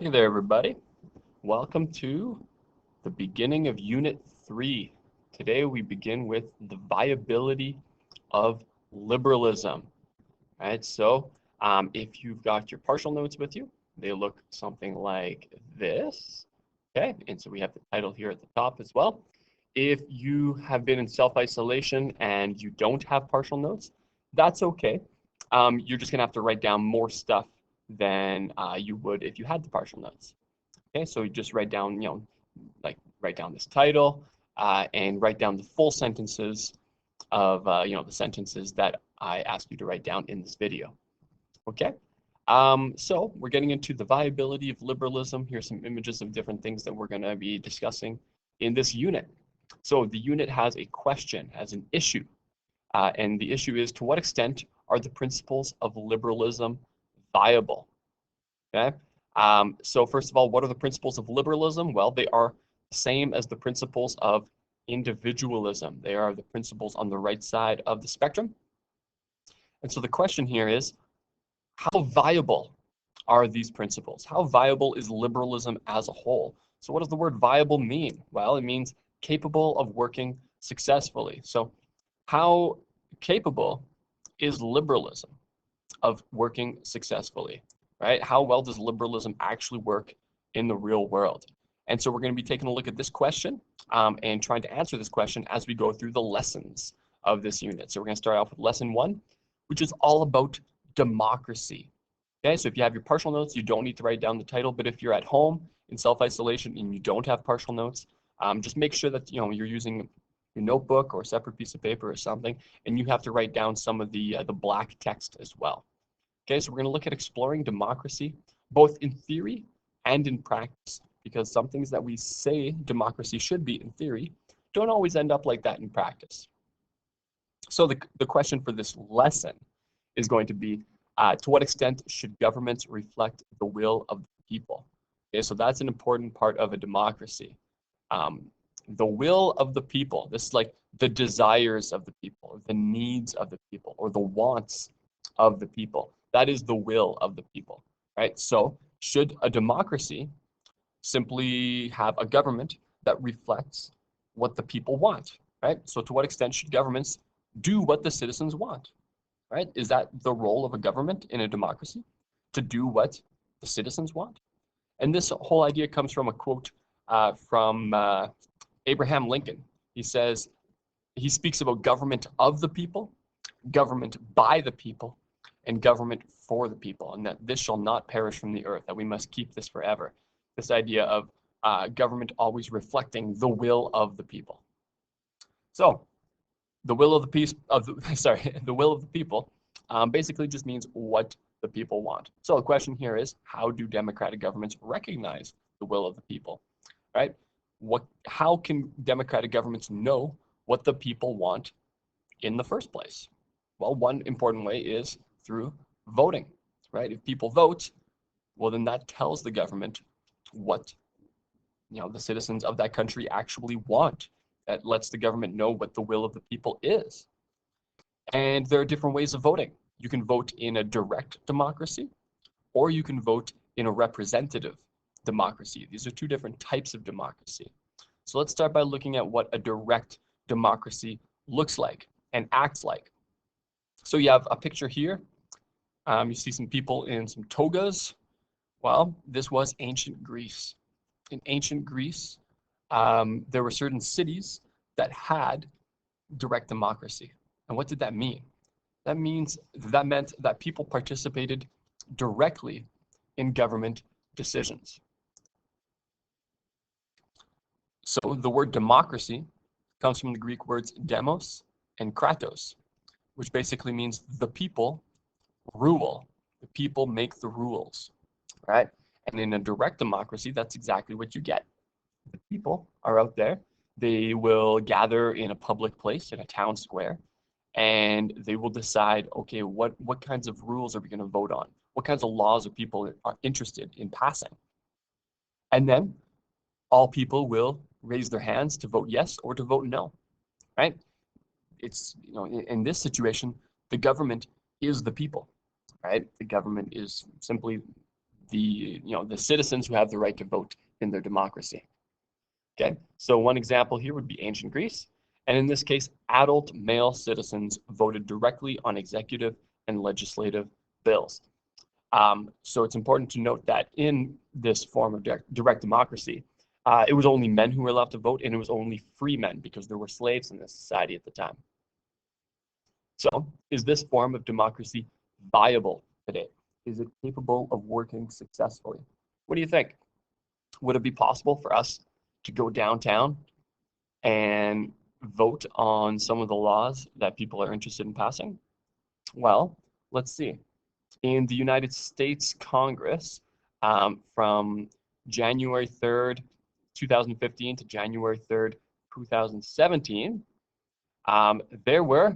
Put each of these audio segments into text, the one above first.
Hey there, everybody. Welcome to the beginning of Unit 3. Today we begin with the viability of liberalism. Right? So if you've got your partial notes with you, they look something like this. Okay, and so we have the title here at the top as well. If you have been in self-isolation and you don't have partial notes, that's okay. You're just gonna have to write down more stuff than you would if you had the partial notes. Okay, so you just write down, write down this title and write down the full sentences of, the sentences that I asked you to write down in this video. Okay, so we're getting into the viability of liberalism. Here's some images of different things that we're going to be discussing in this unit. So the unit has a question, has an issue, and the issue is, to what extent are the principles of liberalism viable? Okay. So first of all, what are the principles of liberalism? Well, they are the same as the principles of individualism. They are the principles on the right side of the spectrum. And so the question here is, how viable are these principles? How viable is liberalism as a whole? So what does the word viable mean? Well, it means capable of working successfully. So how capable is liberalism of working successfully? Right? How well does liberalism actually work in the real world? And so we're going to be taking a look at this question and trying to answer this question as we go through the lessons of this unit. So we're going to start off with lesson 1, which is all about democracy. Okay, so if you have your partial notes, you don't need to write down the title, but if you're at home in self-isolation and you don't have partial notes, just make sure that you're using your notebook or a separate piece of paper or something, and you have to write down some of the black text as well. Okay, so we're going to look at exploring democracy, both in theory and in practice, because some things that we say democracy should be in theory don't always end up like that in practice. So the question for this lesson is going to be, to what extent should governments reflect the will of the people? Okay, so that's an important part of a democracy. The will of the people, this is like the desires of the people, or the needs of the people, or the wants of the people. That is the will of the people, right? So should a democracy simply have a government that reflects what the people want, right? So to what extent should governments do what the citizens want, right? Is that the role of a government in a democracy, to do what the citizens want? And this whole idea comes from a quote from Abraham Lincoln. He says, he speaks about government of the people, government by the people, and government for the people, and that this shall not perish from the earth, that we must keep this forever. This idea of government always reflecting the will of the people. So the will of the the will of the people basically just means what the people want. So the question here is, how do democratic governments recognize the will of the people, right? How can democratic governments know what the people want in the first place? Well, one important way is through voting, right? If people vote, well, then that tells the government what the citizens of that country actually want. That lets the government know what the will of the people is. And there are different ways of voting. You can vote in a direct democracy, or you can vote in a representative democracy. These are two different types of democracy. So let's start by looking at what a direct democracy looks like and acts like. So you have a picture here. You see some people in some togas. Well, this was ancient Greece. In ancient Greece, there were certain cities that had direct democracy. And what did that mean? That meant that people participated directly in government decisions. So the word democracy comes from the Greek words demos and kratos, which basically means the people rule. The people make the rules, right? And in a direct democracy, that's exactly what you get. The people are out there. They will gather in a public place, in a town square, and they will decide, okay, what kinds of rules are we going to vote on? What kinds of laws are people interested in passing? And then all people will raise their hands to vote yes or to vote no, right? It's, in this situation, the government is the people, right? The government is simply the citizens who have the right to vote in their democracy. Okay, so one example here would be ancient Greece, and in this case, adult male citizens voted directly on executive and legislative bills. So it's important to note that in this form of direct democracy, it was only men who were allowed to vote, and it was only free men because there were slaves in this society at the time. So, is this form of democracy viable today? Is it capable of working successfully? What do you think? Would it be possible for us to go downtown and vote on some of the laws that people are interested in passing? Well, let's see. In the United States Congress, from January 3rd, 2015 to January 3rd, 2017, there were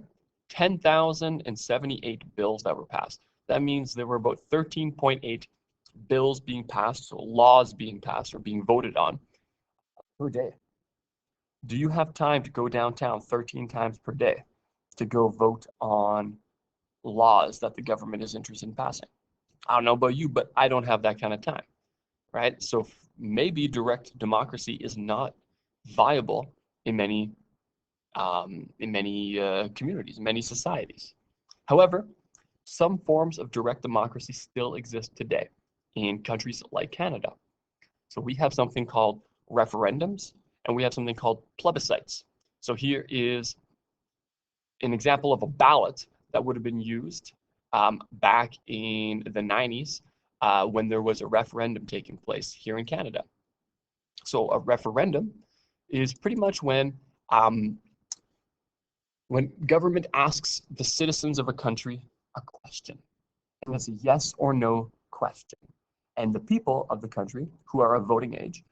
10,078 bills that were passed. That means there were about 13.8 bills being passed, so laws being passed or being voted on per day. Do you have time to go downtown 13 times per day to go vote on laws that the government is interested in passing? I don't know about you, but I don't have that kind of time, right? So maybe direct democracy is not viable in many communities, many societies. However, some forms of direct democracy still exist today in countries like Canada. So we have something called referendums, and we have something called plebiscites. So here is an example of a ballot that would have been used back in the 90s when there was a referendum taking place here in Canada. So a referendum is pretty much when government asks the citizens of a country a question, and it's a yes or no question. And the people of the country who are of voting age,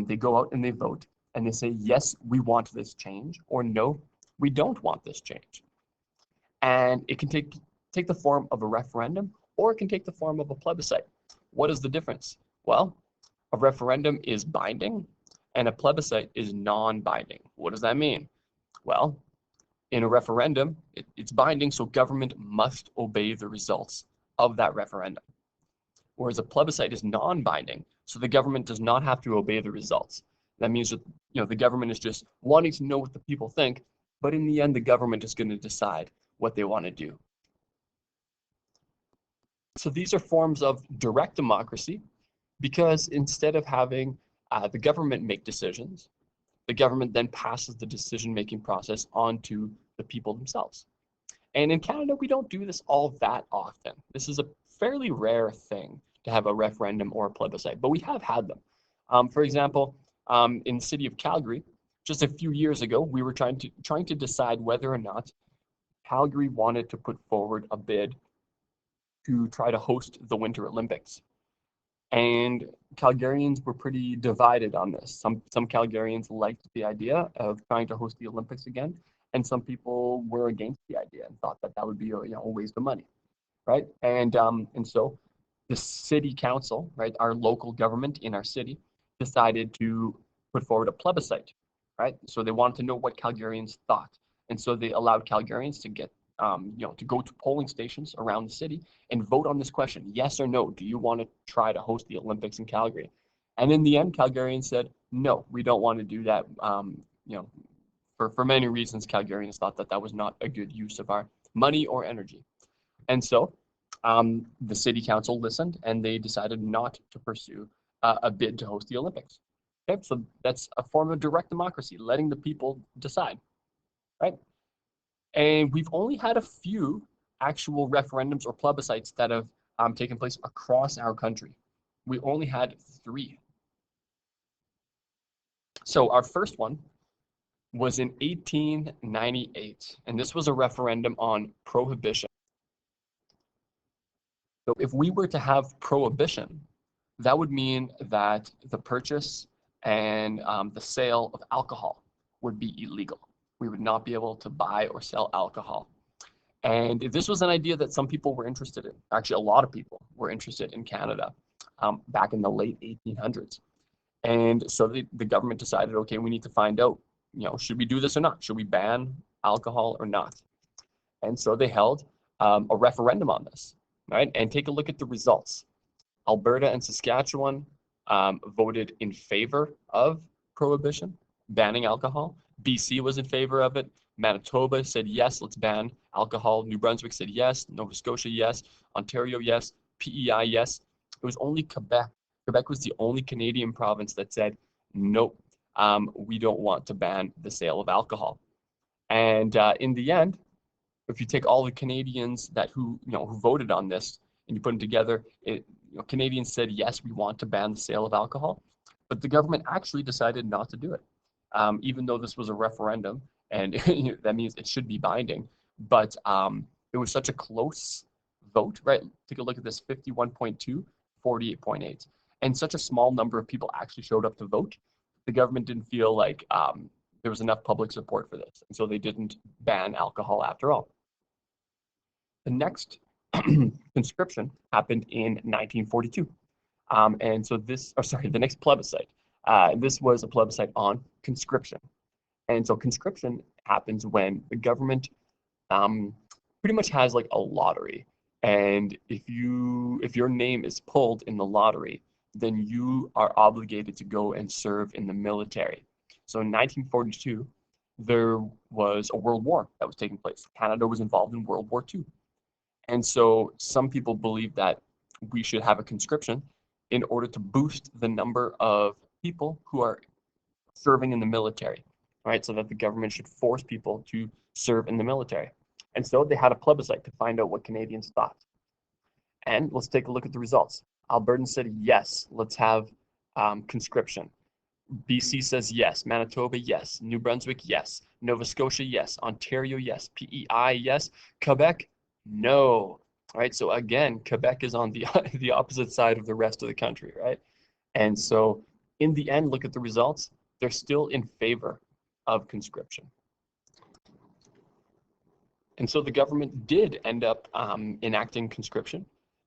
they go out and they vote, and they say, yes, we want this change, or no, we don't want this change. And it can take the form of a referendum, or it can take the form of a plebiscite. What is the difference? Well, a referendum is binding, and a plebiscite is non-binding. What does that mean? Well, in a referendum, it's binding, so government must obey the results of that referendum. Whereas a plebiscite is non-binding, so the government does not have to obey the results. That means that the government is just wanting to know what the people think, but in the end, the government is going to decide what they want to do. So these are forms of direct democracy because instead of having the government make decisions, the government then passes the decision-making process on to the people themselves. And in Canada, we don't do this all that often. This is a fairly rare thing to have a referendum or a plebiscite, but we have had them. For example, in the city of Calgary, just a few years ago, we were trying to decide whether or not Calgary wanted to put forward a bid to try to host the Winter Olympics. And Calgarians were pretty divided on this. Some Calgarians liked the idea of trying to host the Olympics again, and some people were against the idea and thought that would be a waste of money, right? And so the city council, right, our local government in our city, decided to put forward a plebiscite, right? So they wanted to know what Calgarians thought, and so they allowed Calgarians to get to go to polling stations around the city and vote on this question, yes or no, do you want to try to host the Olympics in Calgary? And in the end, Calgarians said, no, we don't want to do that. For many reasons, Calgarians thought that was not a good use of our money or energy. And so the city council listened, and they decided not to pursue a bid to host the Olympics. Okay, so that's a form of direct democracy, letting the people decide, right? And we've only had a few actual referendums or plebiscites that have taken place across our country. We only had 3. So our first one was in 1898, and this was a referendum on prohibition. So if we were to have prohibition, that would mean that the purchase and the sale of alcohol would be illegal. We would not be able to buy or sell alcohol. And this was an idea that some people were interested in. Actually, a lot of people were interested in Canada back in the late 1800s. And so the government decided, okay, we need to find out, should we do this or not? Should we ban alcohol or not? And so they held a referendum on this, right? And take a look at the results. Alberta and Saskatchewan voted in favor of prohibition, banning alcohol. BC was in favor of it. Manitoba said, yes, let's ban alcohol. New Brunswick said, yes. Nova Scotia, yes. Ontario, yes. PEI, yes. It was only Quebec. Quebec was the only Canadian province that said, nope, we don't want to ban the sale of alcohol. And in the end, if you take all the Canadians who voted on this and you put them together, Canadians said, yes, we want to ban the sale of alcohol, but the government actually decided not to do it, even though this was a referendum, and that means it should be binding. But it was such a close vote, right? Take a look at this: 51.2, 48.8, and such a small number of people actually showed up to vote. The government didn't feel like there was enough public support for this, and so they didn't ban alcohol after all. The next conscription happened in 1942. And so the next plebiscite, this was a plebiscite on conscription. And so conscription happens when the government pretty much has like a lottery. And if your name is pulled in the lottery, then you are obligated to go and serve in the military. So in 1942, there was a world war that was taking place. Canada was involved in World War II. And so some people believe that we should have a conscription in order to boost the number of people who are serving in the military, right? So that the government should force people to serve in the military. And so they had a plebiscite to find out what Canadians thought. And let's take a look at the results. Albertans said, yes, let's have conscription. BC says yes. Manitoba, yes. New Brunswick, yes. Nova Scotia, yes. Ontario, yes. PEI, yes. Quebec, no. All right, so again, Quebec is on the opposite side of the rest of the country, right? And so in the end, look at the results. They're still in favor of conscription. And so the government did end up enacting conscription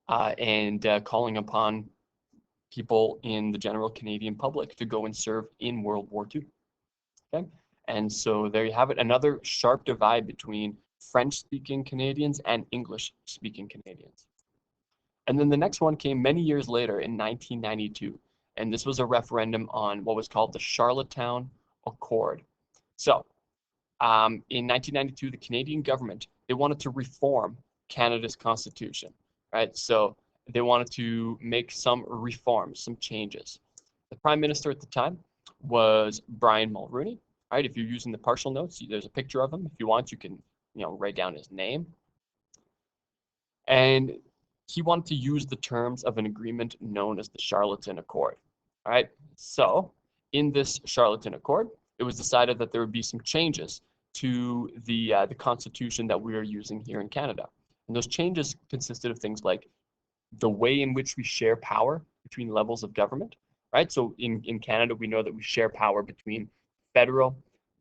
and calling upon people in the general Canadian public to go and serve in World War II. Okay, and so there you have it, another sharp divide between French-speaking Canadians and English-speaking Canadians. And then the next one came many years later in 1992, and this was a referendum on what was called the Charlottetown Accord. So in 1992, the Canadian government, they wanted to reform Canada's constitution, right? So they wanted to make some reforms, some changes. The Prime Minister at the time was Brian Mulroney, right? If you're using the partial notes, there's a picture of him. If you want, you can, write down his name. And he wanted to use the terms of an agreement known as the Charlottetown Accord, all right? So in this Charlottetown Accord, it was decided that there would be some changes to the constitution that we are using here in Canada. And those changes consisted of things like the way in which we share power between levels of government, right? So in Canada, we know that we share power between federal,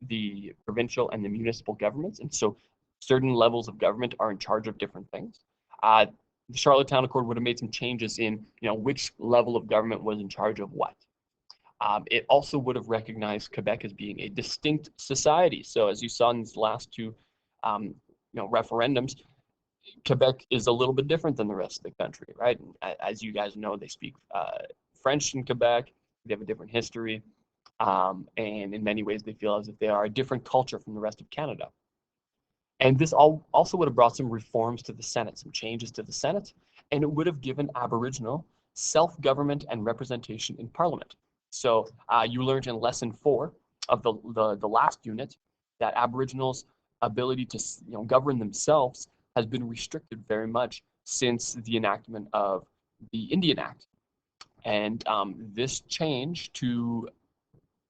the provincial, and the municipal governments. And so certain levels of government are in charge of different things. The Charlottetown Accord would have made some changes in, which level of government was in charge of what. It also would have recognized Quebec as being a distinct society. So as you saw in these last two, referendums, Quebec is a little bit different than the rest of the country, right? As you guys know, they speak French in Quebec. They have a different history, and in many ways, they feel as if they are a different culture from the rest of Canada. And this also would have brought some reforms to the Senate, some changes to the Senate, and it would have given Aboriginal self-government and representation in Parliament. So you learned in lesson 4 of the last unit that Aboriginals' ability to govern themselves has been restricted very much since the enactment of the Indian Act. And this change to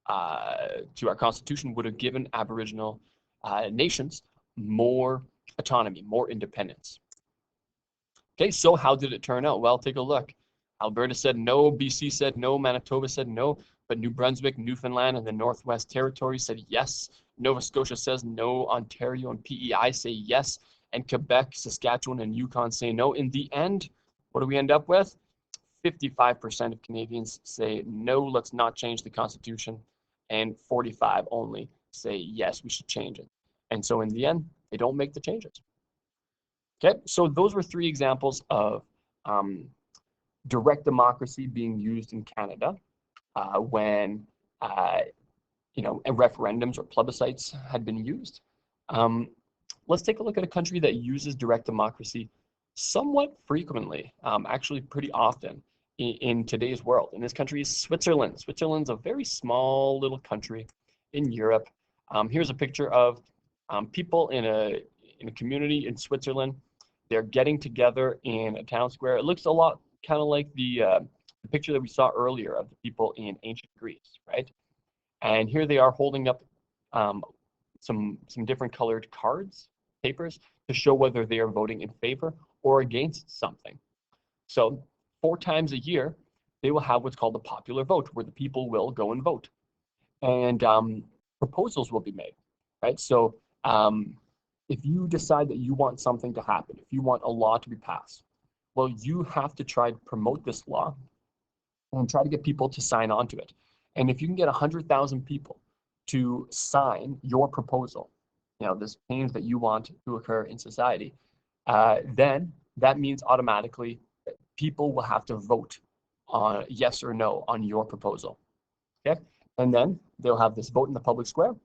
our Constitution would have given Aboriginal nations more autonomy, more independence. Okay, so how did it turn out? Well, take a look. Alberta said no, BC said no, Manitoba said no, but New Brunswick, Newfoundland, and the Northwest Territories said yes. Nova Scotia says no, Ontario and PEI say yes, and Quebec, Saskatchewan, and Yukon say no. In the end, what do we end up with? 55% of Canadians say no, let's not change the Constitution, and 45 only say yes, we should change it. And so in the end, they don't make the changes. Okay, so those were 3 examples of direct democracy being used in Canada when referendums or plebiscites had been used. Let's take a look at a country that uses direct democracy somewhat frequently, actually pretty often in today's world. And this country is Switzerland. Switzerland's a very small little country in Europe. Here's a picture of people in a community in Switzerland. They're getting together in a town square. It looks a lot kind of like the picture that we saw earlier of the people in ancient Greece, right? And here they are holding up some different colored cards, papers, to show whether they are voting in favor or against something. So 4 times a year, they will have what's called a popular vote, where the people will go and vote. And proposals will be made, right? So if you decide that you want something to happen, if you want a law to be passed, well, you have to try to promote this law and try to get people to sign on to it. And if you can get 100,000 people to sign your proposal, this change that you want to occur in society, then that means automatically that people will have to vote on yes or no on your proposal. Okay, and then they'll have this vote in the public square,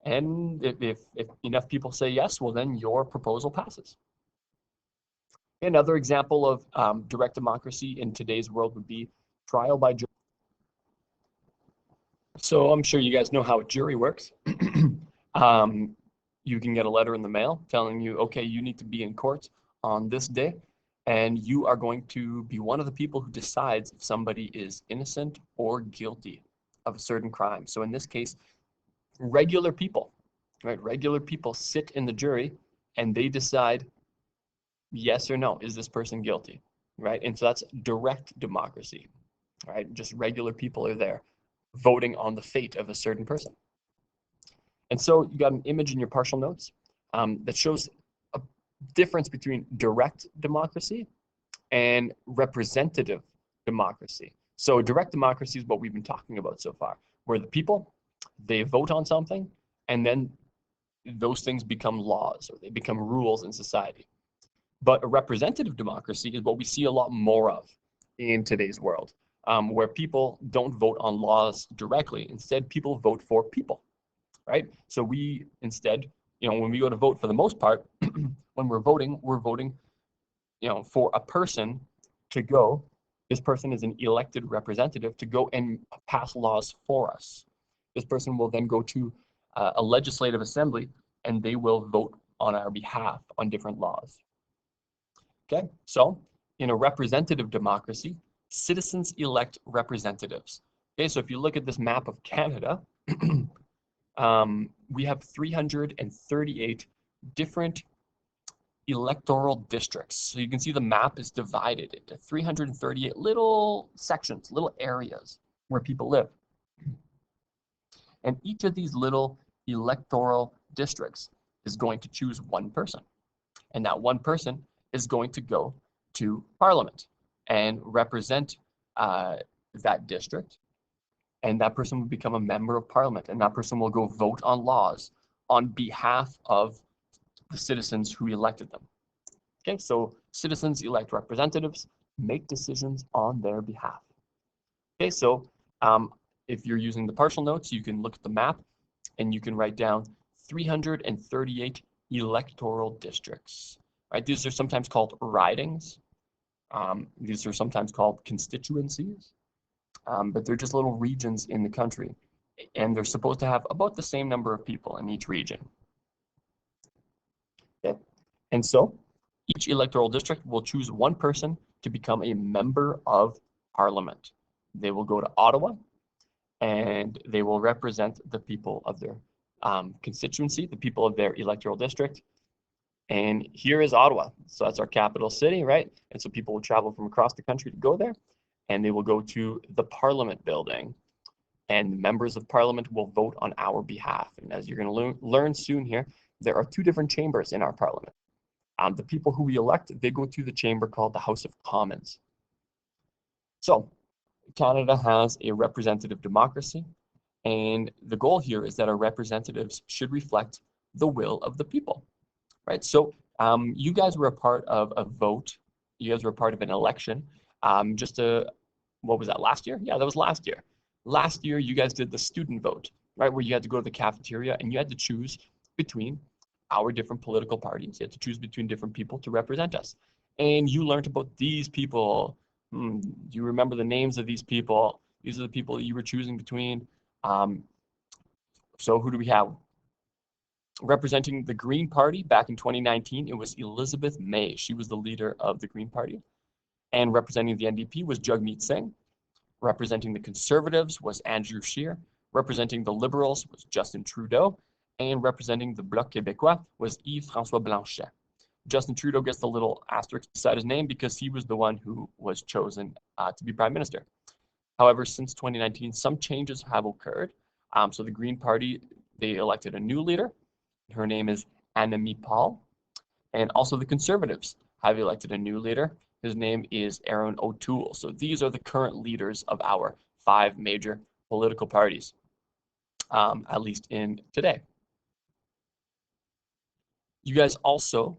and if enough people say yes, well, then your proposal passes. Another example of direct democracy in today's world would be trial by jury. So I'm sure you guys know how a jury works. You can get a letter in the mail telling you, okay, you need to be in court on this day, and you are going to be one of the people who decides if somebody is innocent or guilty of a certain crime. So in this case, regular people, right? Regular people sit in the jury and they decide yes or no, is this person guilty, right? And so that's direct democracy, right? Just regular people are there voting on the fate of a certain person. And so you got an image in your partial notes that shows a difference between direct democracy and representative democracy. So direct democracy is what we've been talking about so far, where the people, they vote on something, and then those things become laws or they become rules in society. But a representative democracy is what we see a lot more of in today's world, where people don't vote on laws directly. Instead, people vote for people, right? So we instead, when we go to vote, for the most part, when we're voting, for a person to go. This person is an elected representative to go and pass laws for us. This person will then go to a legislative assembly, and they will vote on our behalf on different laws. Okay, so in a representative democracy, citizens elect representatives. Okay, so if you look at this map of Canada, we have 338 different electoral districts. So you can see the map is divided into 338 little sections, little areas where people live. And each of these little electoral districts is going to choose one person. And that one person is going to go to Parliament and represent that district. And that person will become a member of Parliament, and that person will go vote on laws on behalf of the citizens who elected them. Okay, so citizens elect representatives, make decisions on their behalf. Okay, so if you're using the partial notes, you can look at the map and you can write down 338 electoral districts. Right, these are sometimes called ridings. These are sometimes called constituencies, but they're just little regions in the country, and they're supposed to have about the same number of people in each region. Okay, and so each electoral district will choose one person to become a member of Parliament. They will go to Ottawa, and they will represent the people of their constituency, the people of their electoral district. And here is Ottawa. So that's our capital city, right? And so people will travel from across the country to go there, and they will go to the Parliament building, and members of Parliament will vote on our behalf. And as you're going to learn soon here, there are 2 different chambers in our Parliament. The people who we elect, they go to the chamber called the House of Commons. So Canada has a representative democracy, and the goal here is that our representatives should reflect the will of the people, right? So you guys were a part of a vote. You guys were a part of an election What was that, last year? Yeah, that was last year. Last year, you guys did the student vote, right? Where you had to go to the cafeteria and you had to choose between our different political parties. You had to choose between different people to represent us. And you learned about these people. Do you remember the names of these people? These are the people that you were choosing between. So who do we have? Representing the Green Party back in 2019, it was Elizabeth May. She was the leader of the Green Party. And representing the NDP was Jagmeet Singh. Representing the Conservatives was Andrew Scheer. Representing the Liberals was Justin Trudeau. And representing the Bloc Québécois was Yves-François Blanchet. Justin Trudeau gets the little asterisk beside his name because he was the one who was chosen to be Prime Minister. However, since 2019, some changes have occurred. So the Green Party, they elected a new leader. Her name is Annamie Paul. And also the Conservatives have elected a new leader. His name is Aaron O'Toole. So these are the current leaders of our 5 major political parties, at least in today. You guys also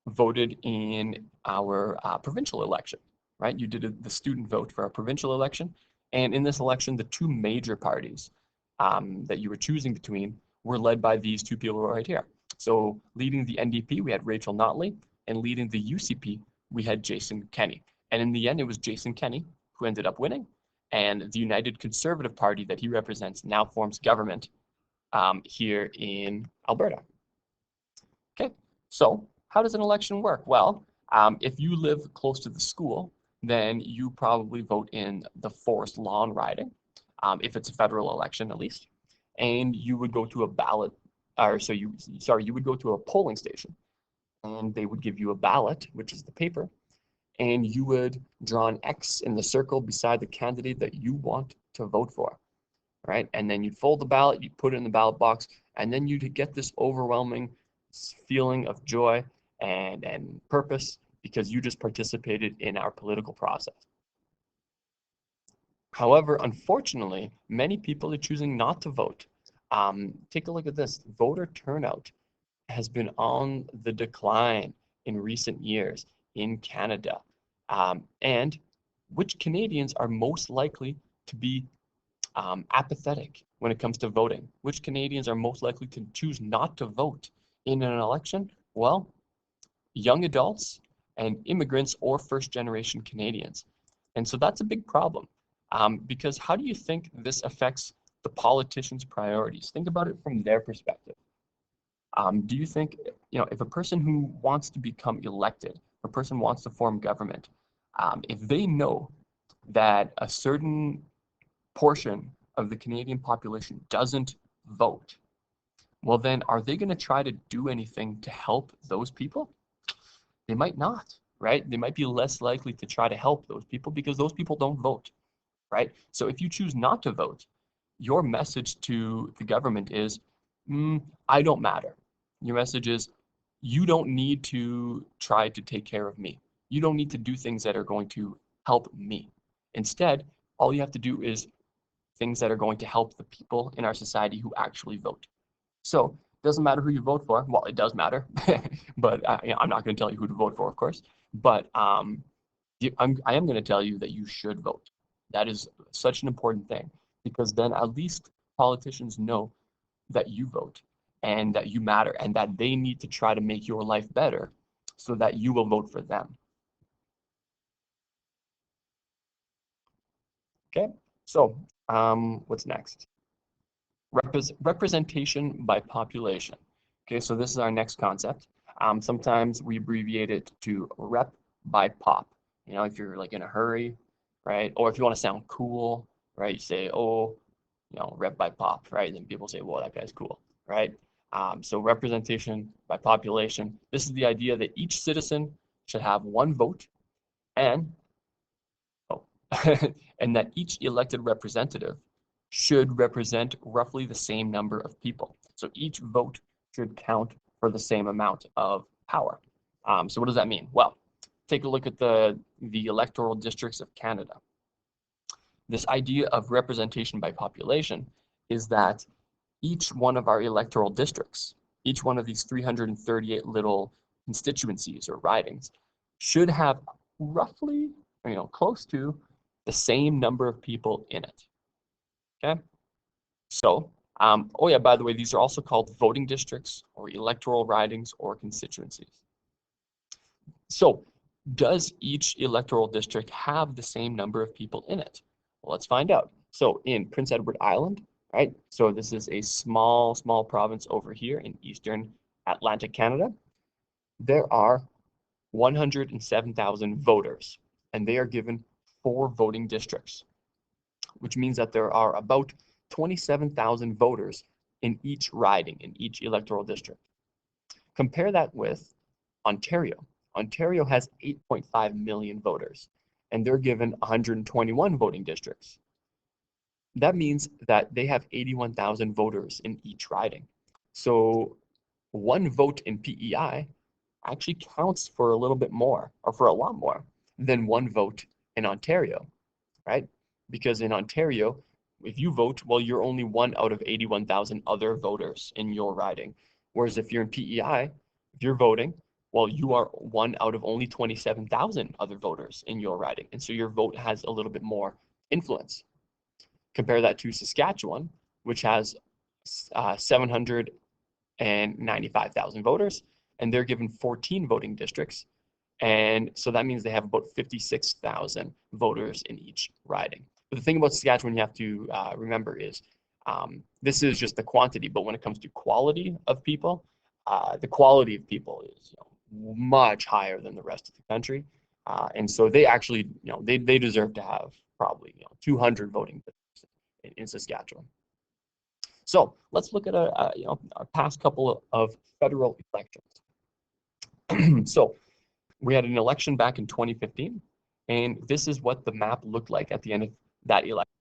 voted in our provincial election, right? You did the student vote for our provincial election. And in this election, the 2 major parties that you were choosing between were led by these 2 people right here. So leading the NDP, we had Rachel Notley, and leading the UCP, we had Jason Kenney. And in the end, it was Jason Kenney who ended up winning. And the United Conservative Party that he represents now forms government here in Alberta. Okay, so how does an election work? Well, if you live close to the school, then you probably vote in the Forest Lawn riding, if it's a federal election at least. And you would go to a ballot, you would go to a polling station, and they would give you a ballot, which is the paper, and you would draw an X in the circle beside the candidate that you want to vote for, right? And then you'd fold the ballot, you'd put it in the ballot box, and then you'd get this overwhelming feeling of joy and purpose because you just participated in our political process. However, unfortunately, many people are choosing not to vote. Take a look at this. Voter turnout has been on the decline in recent years in Canada. And which Canadians are most likely to be apathetic when it comes to voting? Which Canadians are most likely to choose not to vote in an election? Well, young adults and immigrants or first-generation Canadians. And so that's a big problem because how do you think this affects the politicians' priorities? Think about it from their perspective. Do you think, if a person who wants to become elected, a person wants to form government, if they know that a certain portion of the Canadian population doesn't vote, well then are they going to try to do anything to help those people? They might not, right? They might be less likely to try to help those people because those people don't vote, right? So if you choose not to vote, your message to the government is, I don't matter. Your message is, you don't need to try to take care of me. You don't need to do things that are going to help me. Instead, all you have to do is things that are going to help the people in our society who actually vote. So it doesn't matter who you vote for. Well, it does matter, but I'm not going to tell you who to vote for, of course. But I am going to tell you that you should vote. That is such an important thing because then at least politicians know that you vote and that you matter and that they need to try to make your life better so that you will vote for them. Okay, so what's next? Representation by population. Okay, so this is our next concept. Sometimes we abbreviate it to rep by pop. If you're like in a hurry, right? Or if you want to sound cool, right? You say, oh, rep by pop, right? And people say, well, that guy's cool, right? So representation by population. This is the idea that each citizen should have one vote and and that each elected representative should represent roughly the same number of people. So each vote should count for the same amount of power. So what does that mean? Well, take a look at the electoral districts of Canada. This idea of representation by population is that each one of our electoral districts, each one of these 338 little constituencies or ridings, should have roughly close to the same number of people in it. Okay, so oh yeah, by the way, these are also called voting districts or electoral ridings or constituencies. So does each electoral district have the same number of people in it? Well, let's find out. So in Prince Edward Island, right? So this is a small province over here in eastern Atlantic Canada. There are 107,000 voters, and they are given 4 voting districts, which means that there are about 27,000 voters in each riding, in each electoral district. Compare that with Ontario. Ontario has 8.5 million voters, and they're given 121 voting districts. That means that they have 81,000 voters in each riding. So one vote in PEI actually counts for a little bit more, or for a lot more, than one vote in Ontario, right? Because in Ontario, if you vote, well, you're only one out of 81,000 other voters in your riding. Whereas if you're in PEI, if you're voting, well, you are one out of only 27,000 other voters in your riding. And so your vote has a little bit more influence. Compare that to Saskatchewan, which has 795,000 voters, and they're given 14 voting districts. And so that means they have about 56,000 voters in each riding. But the thing about Saskatchewan you have to remember is this is just the quantity, but when it comes to quality of people, the quality of people is much higher than the rest of the country. And so they actually, they deserve to have probably 200 voting districts in Saskatchewan. So let's look at a past couple of federal elections. So we had an election back in 2015, and this is what the map looked like at the end of that election.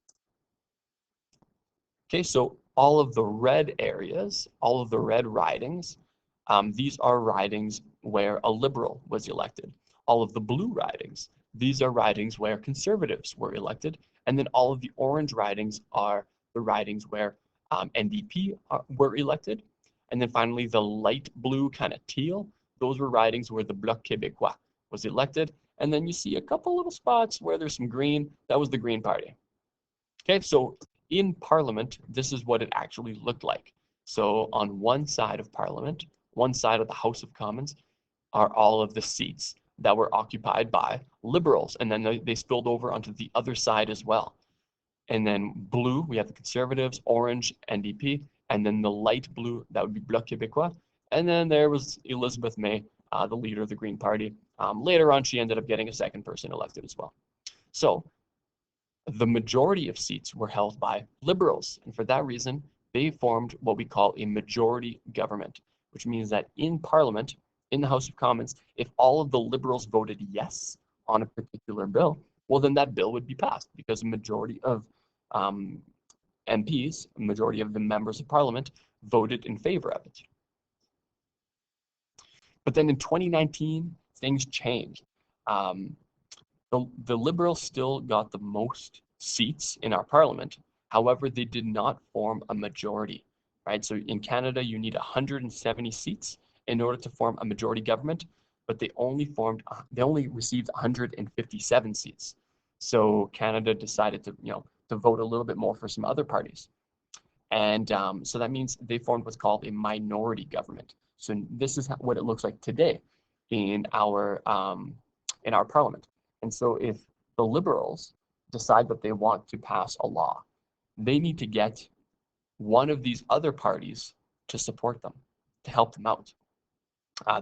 Okay, so all of the red areas, all of the red ridings, these are ridings where a Liberal was elected. All of the blue ridings, these are ridings where Conservatives were elected. And then all of the orange ridings are the ridings where NDP were elected. And then finally, the light blue, kind of teal, those were ridings where the Bloc Québécois was elected. And then you see a couple little spots where there's some green. That was the Green Party. Okay, so in Parliament, this is what it actually looked like. So on one side of Parliament, one side of the House of Commons, are all of the seats that were occupied by Liberals, and then they spilled over onto the other side as well. And then blue, we have the Conservatives, orange, NDP, and then the light blue, that would be Bloc Québécois. And then there was Elizabeth May, the leader of the Green Party. Later on, she ended up getting a second person elected as well. So the majority of seats were held by Liberals, and for that reason, they formed what we call a majority government, which means that in Parliament, in the House of Commons, if all of the Liberals voted yes on a particular bill, well, then that bill would be passed because a majority of MPs, a majority of the members of Parliament, voted in favor of it. But then in 2019, things changed. The Liberals still got the most seats in our Parliament. However, they did not form a majority, right? So in Canada, you need 170 seats in order to form a majority government, but they only received 157 seats. So Canada decided to vote a little bit more for some other parties. And so that means they formed what's called a minority government. So this is what it looks like today in our Parliament. And so if the Liberals decide that they want to pass a law, they need to get one of these other parties to support them, to help them out.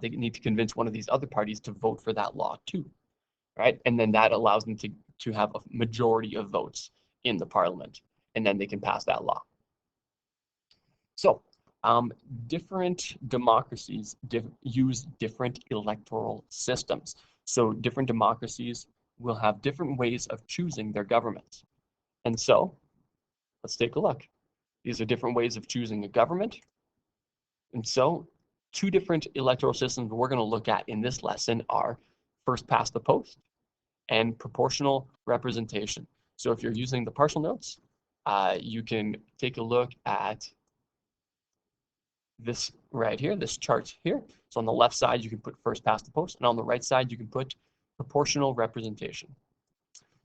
They need to convince one of these other parties to vote for that law too, right? And then that allows them to have a majority of votes in the Parliament, and then they can pass that law. So different democracies use different electoral systems. So different democracies will have different ways of choosing their governments. And so let's take a look. These are different ways of choosing a government. And so 2 different electoral systems we're going to look at in this lesson are first past the post and proportional representation. So if you're using the partial notes, you can take a look at this right here, this chart here. So on the left side, you can put first past the post, and on the right side, you can put proportional representation.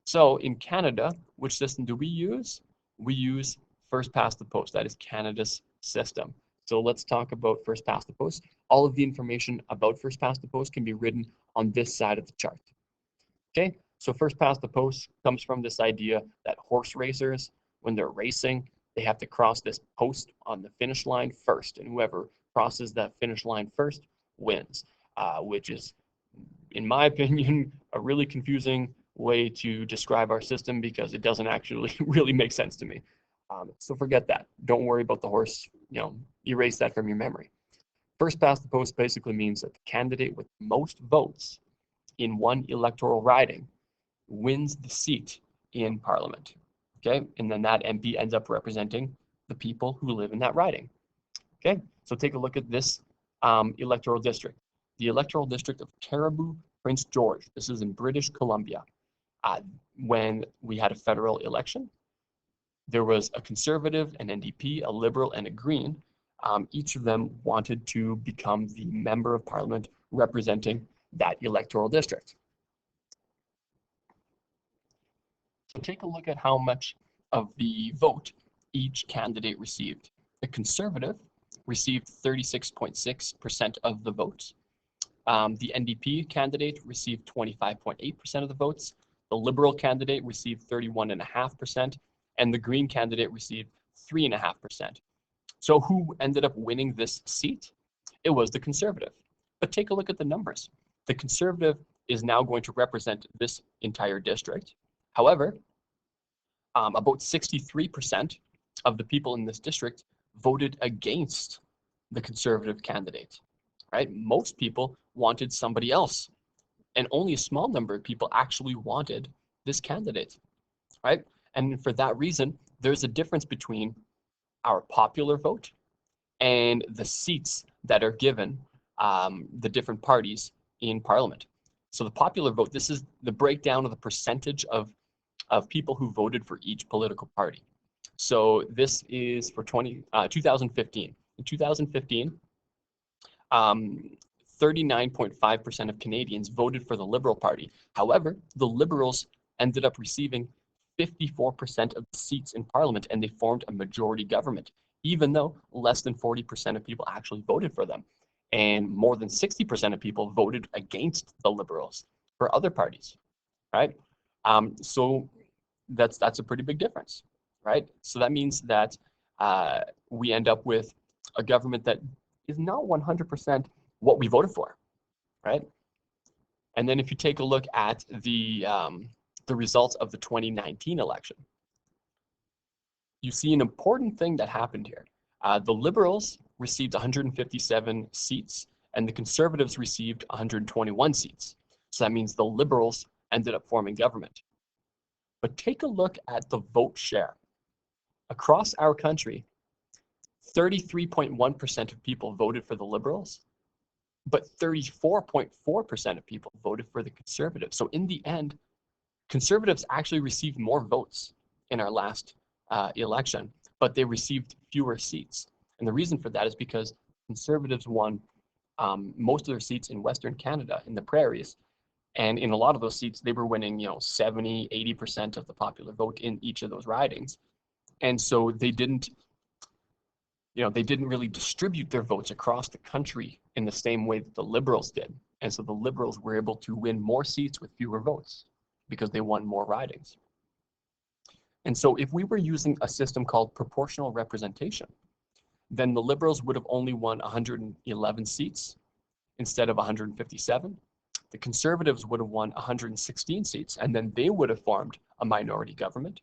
So in Canada, which system do we use? We use first past the post. That is Canada's system. So let's talk about first past the post. All of the information about first past the post can be written on this side of the chart. Okay, so first past the post comes from this idea that horse racers, when they're racing, they have to cross this post on the finish line first, and whoever crosses that finish line first wins, which is, in my opinion, a really confusing way to describe our system because it doesn't actually really make sense to me. So forget that. Don't worry about the horse, erase that from your memory. First past the post basically means that the candidate with most votes in one electoral riding wins the seat in Parliament. Okay, and then that MP ends up representing the people who live in that riding. Okay, so take a look at this electoral district. The electoral district of Caribou Prince George. This is in British Columbia. When we had a federal election, there was a Conservative, an NDP, a Liberal, and a Green. Each of them wanted to become the member of Parliament representing that electoral district. So take a look at how much of the vote each candidate received. The Conservative received 36.6% of the votes. The NDP candidate received 25.8% of the votes. The Liberal candidate received 31.5%, and the Green candidate received 3.5%. So who ended up winning this seat? It was the Conservative. But take a look at the numbers. The Conservative is now going to represent this entire district. However, about 63% of the people in this district voted against the Conservative candidate, right? Most people wanted somebody else, and only a small number of people actually wanted this candidate, right? And for that reason, there's a difference between our popular vote and the seats that are given the different parties in Parliament. So the popular vote, this is the breakdown of the percentage of people who voted for each political party. So this is for 2015. In 2015, 39.5% of Canadians voted for the Liberal Party. However, the Liberals ended up receiving 54% of the seats in Parliament, and they formed a majority government, even though less than 40% of people actually voted for them. And more than 60% of people voted against the Liberals for other parties, right? So that's a pretty big difference, right? So that means that we end up with a government that is not 100% what we voted for, right? And then if you take a look at the results of the 2019 election, you see an important thing that happened here. The Liberals received 157 seats, and the Conservatives received 121 seats. So that means the Liberals ended up forming government. But take a look at the vote share. Across our country, 33.1% of people voted for the Liberals, but 34.4% of people voted for the Conservatives. So in the end, Conservatives actually received more votes in our last election, but they received fewer seats. And the reason for that is because Conservatives won most of their seats in Western Canada, in the prairies. And in a lot of those seats, they were winning, 70, 80% of the popular vote in each of those ridings. And so they didn't really distribute their votes across the country in the same way that the Liberals did. And so the Liberals were able to win more seats with fewer votes because they won more ridings. And so if we were using a system called proportional representation, then the Liberals would have only won 111 seats instead of 157. The Conservatives would have won 116 seats, and then they would have formed a minority government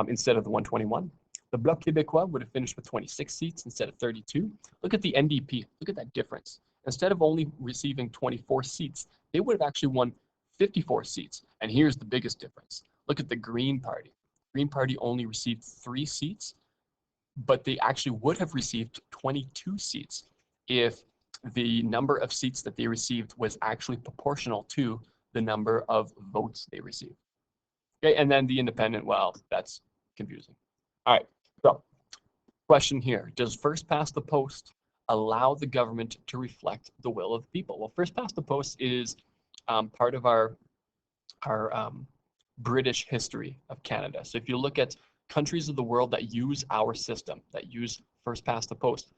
instead of the 121. The Bloc Québécois would have finished with 26 seats instead of 32. Look at the NDP. Look at that difference. Instead of only receiving 24 seats, they would have actually won 54 seats. And here's the biggest difference. Look at the Green Party. Green Party only received 3 seats, but they actually would have received 22 seats if the number of seats that they received was actually proportional to the number of votes they received. Okay, and then the independent, well, that's confusing. All right, so question here, does first past the post allow the government to reflect the will of the people? Well, first past the post is part of our British history of Canada. So if you look at countries of the world that use our system, that use first past the post,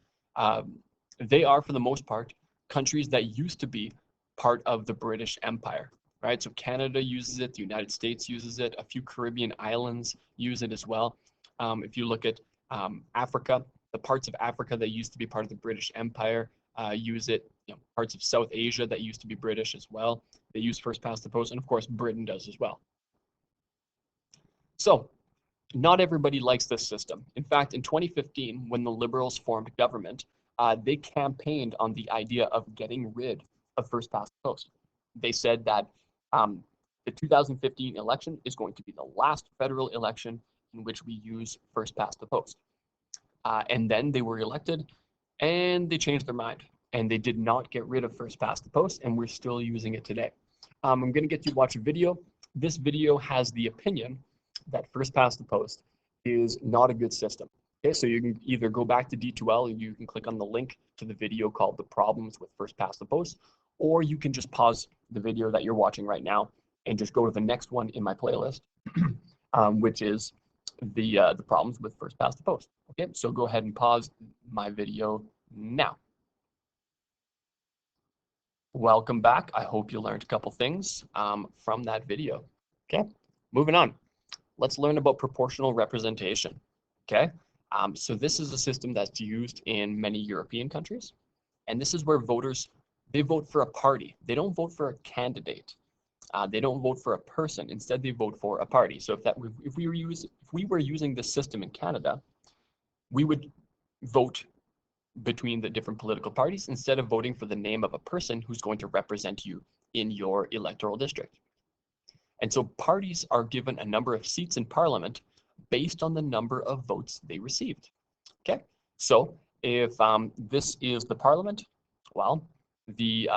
they are, for the most part, countries that used to be part of the British Empire, right? So Canada uses it, the United States uses it, a few Caribbean islands use it as well. If you look at Africa, the parts of Africa that used to be part of the British Empire use it. You know, parts of South Asia that used to be British as well, they use first past the post, and of course Britain does as well. So not everybody likes this system. In fact, in 2015, when the Liberals formed government, they campaigned on the idea of getting rid of first past the post. They said that the 2015 election is going to be the last federal election in which we use first past the post. And then they were elected and they changed their mind and they did not get rid of first past the post, and we're still using it today. I'm going to get you to watch a video. This video has the opinion that first past the post is not a good system. Okay, so you can either go back to D2L and you can click on the link to the video called The Problems with First Past the Post, or you can just pause the video that you're watching right now and just go to the next one in my playlist, which is the problems with first past the post. Okay, so go ahead and pause my video now. Welcome back. I hope you learned a couple things from that video. Okay, moving on. Let's learn about proportional representation. Okay, so this is a system that's used in many European countries, and this is where voters, they vote for a party. They don't vote for a candidate. They don't vote for a person. Instead, they vote for a party. So if we were using this system in Canada, we would vote between the different political parties instead of voting for the name of a person who's going to represent you in your electoral district. And so parties are given a number of seats in Parliament based on the number of votes they received. Okay, so if this is the Parliament, well, the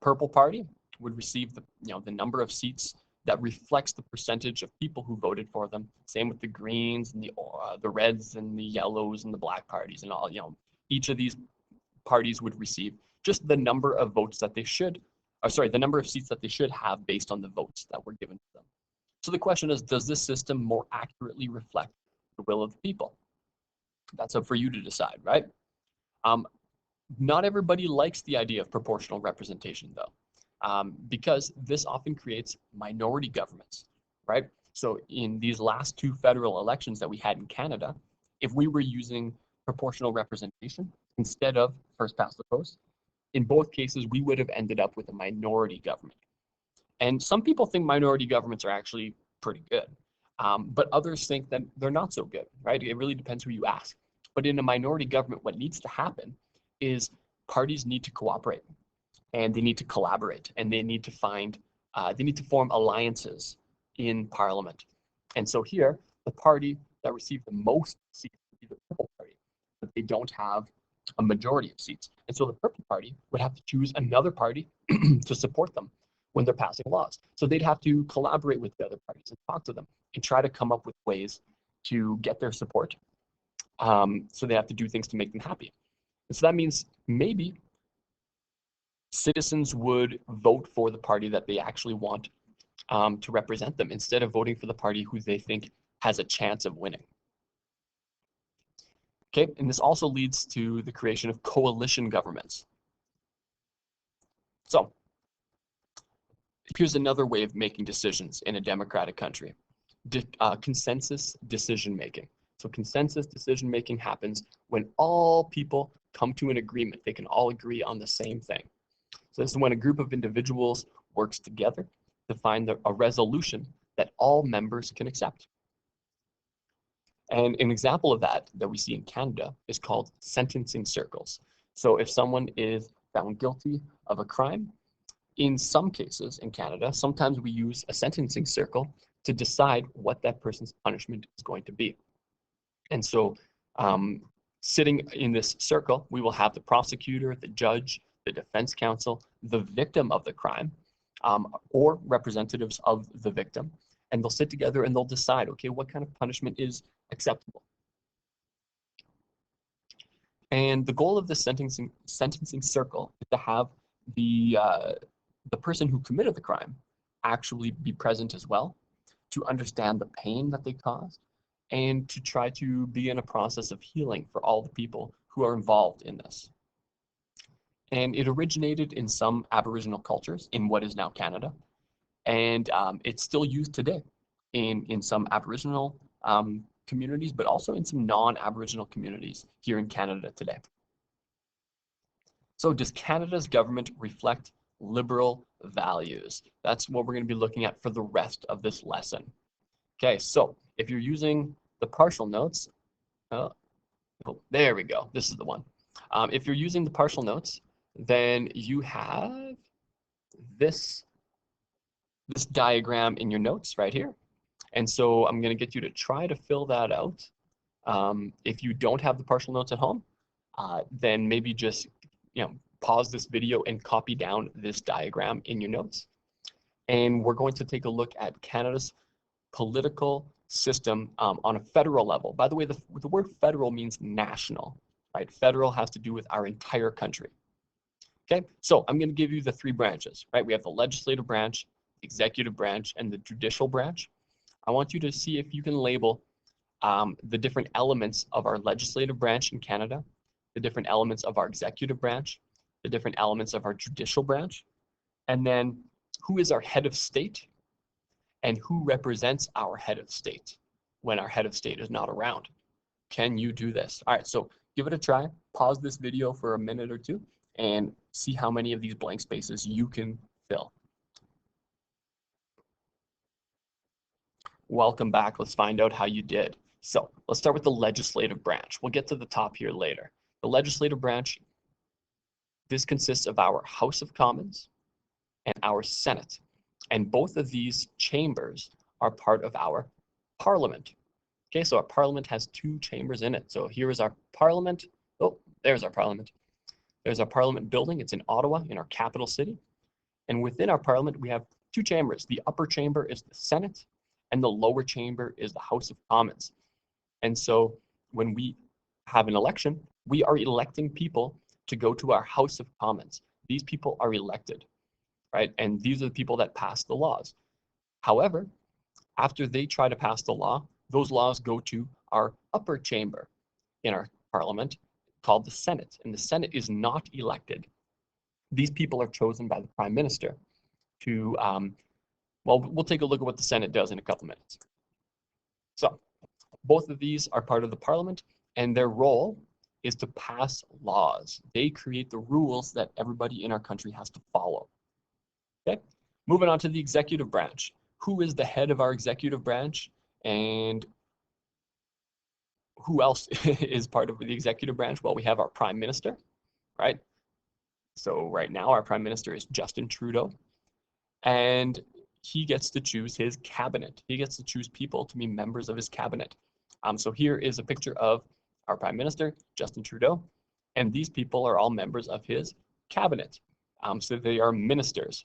Purple Party would receive the number of seats that reflects the percentage of people who voted for them. Same with the Greens and the Reds and the Yellows and the Black parties and all. Each of these parties would receive just the number of votes that they should, the number of seats that they should have based on the votes that were given to them. So the question is, does this system more accurately reflect the will of the people? That's up for you to decide, right? Not everybody likes the idea of proportional representation, though, because this often creates minority governments, right? So in these last two federal elections that we had in Canada, if we were using proportional representation instead of first past the post, in both cases, we would have ended up with a minority government. And some people think minority governments are actually pretty good, but others think that they're not so good, right? It really depends who you ask. But in a minority government, what needs to happen is parties need to cooperate and they need to collaborate and they need to form alliances in Parliament. And so here, the party that received the most seats would be the Purple Party, but they don't have a majority of seats. And so the Purple Party would have to choose another party to support them when they're passing laws. So they'd have to collaborate with the other parties and talk to them and try to come up with ways to get their support. So they have to do things to make them happy. And so that means maybe citizens would vote for the party that they actually want to represent them instead of voting for the party who they think has a chance of winning. Okay, and this also leads to the creation of coalition governments. So here's another way of making decisions in a democratic country. Consensus decision making. So consensus decision making happens when all people come to an agreement. They can all agree on the same thing. So this is when a group of individuals works together to find a resolution that all members can accept. And an example of that we see in Canada is called sentencing circles. So if someone is found guilty of a crime, in some cases in Canada, sometimes we use a sentencing circle to decide what that person's punishment is going to be. And so sitting in this circle, we will have the prosecutor, the judge, the defense counsel, the victim of the crime, or representatives of the victim. And they'll sit together and they'll decide, okay, what kind of punishment is acceptable. And the goal of the sentencing circle is to have the person who committed the crime actually be present as well, to understand the pain that they caused, and to try to begin a process of healing for all the people who are involved in this. And it originated in some Aboriginal cultures in what is now Canada, and it's still used today in some Aboriginal communities, but also in some non-Aboriginal communities here in Canada today. So does Canada's government reflect liberal values? That's what we're going to be looking at for the rest of this lesson. Okay, so if you're using the partial notes, there we go, this is the one. If you're using the partial notes, then you have this diagram in your notes right here. And so I'm going to get you to try to fill that out. If you don't have the partial notes at home, then maybe just pause this video and copy down this diagram in your notes. And we're going to take a look at Canada's political system on a federal level. By the way, the word federal means national, right? Federal has to do with our entire country. Okay, so I'm going to give you the three branches, right? We have the legislative branch, the executive branch, and the judicial branch. I want you to see if you can label the different elements of our legislative branch in Canada, the different elements of our executive branch, the different elements of our judicial branch, and then who is our head of state and who represents our head of state when our head of state is not around. Can you do this? All right, so give it a try. Pause this video for a minute or two and see how many of these blank spaces you can fill. Welcome back. Let's find out how you did. So let's start with the legislative branch. We'll get to the top here later. The legislative branch, this consists of our House of Commons and our Senate. And both of these chambers are part of our Parliament. Okay, so our Parliament has two chambers in it. So here is our Parliament. Oh, there's our Parliament. There's our Parliament building. It's in Ottawa, in our capital city. And within our Parliament, we have two chambers. The upper chamber is the Senate, and the lower chamber is the House of Commons. And so when we have an election, we are electing people to go to our House of Commons. These people are elected, right? And these are the people that pass the laws. However, after they try to pass the law, those laws go to our upper chamber in our Parliament called the Senate, and the Senate is not elected. These people are chosen by the Prime Minister to, well, we'll take a look at what the Senate does in a couple minutes. So both of these are part of the Parliament, and their role is to pass laws. They create the rules that everybody in our country has to follow. Okay, moving on to the executive branch. Who is the head of our executive branch, and who else is part of the executive branch? Well, we have our Prime Minister, right? So right now our Prime Minister is Justin Trudeau, and he gets to choose his cabinet. He gets to choose people to be members of his cabinet. So here is a picture of our Prime Minister, Justin Trudeau, and these people are all members of his cabinet. So they are ministers.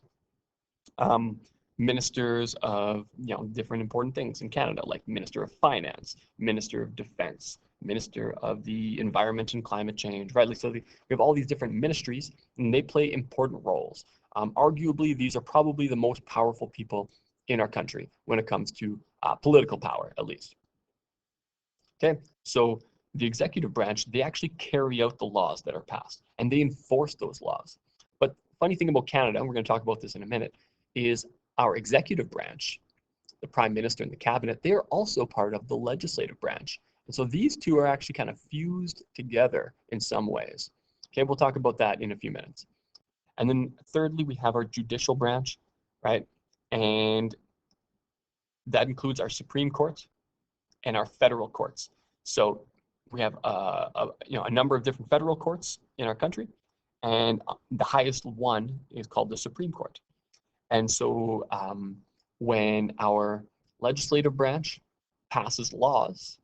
Ministers of different important things in Canada, like Minister of Finance, Minister of Defense, Minister of the Environment and Climate Change, right? So we have all these different ministries, and they play important roles. Arguably, these are probably the most powerful people in our country when it comes to political power, at least. Okay, so the executive branch, they actually carry out the laws that are passed, and they enforce those laws. But funny thing about Canada, and we're going to talk about this in a minute, is our executive branch, the Prime Minister and the Cabinet, they are also part of the legislative branch. And so these two are actually kind of fused together in some ways. Okay, we'll talk about that in a few minutes. And then thirdly, we have our judicial branch, right? And that includes our Supreme Court and our federal courts. So we have a number of different federal courts in our country, and the highest one is called the Supreme Court. And so when our legislative branch passes laws,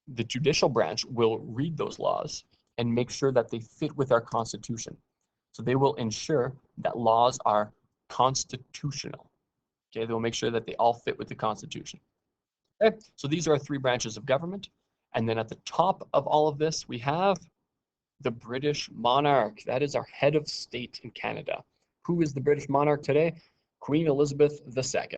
the judicial branch will read those laws and make sure that they fit with our Constitution. So they will ensure that laws are constitutional. Okay, they will make sure that they all fit with the Constitution. Okay, so these are our three branches of government. And then at the top of all of this, we have the British monarch. That is our head of state in Canada. Who is the British monarch today? Queen Elizabeth II.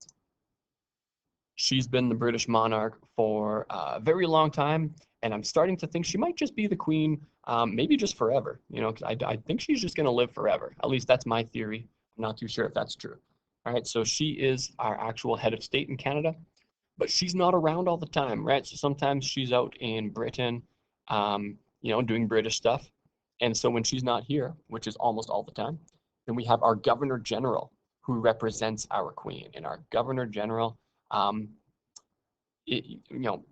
She's been the British monarch for a very long time, and I'm starting to think she might just be the queen, maybe just forever. You know, 'cause I think she's just going to live forever. At least that's my theory. I'm not too sure if that's true. All right, so she is our actual head of state in Canada, but she's not around all the time, right? So sometimes she's out in Britain, you know, doing British stuff. And so when she's not here, which is almost all the time, then we have our Governor General who represents our Queen. And our Governor General, um, you know,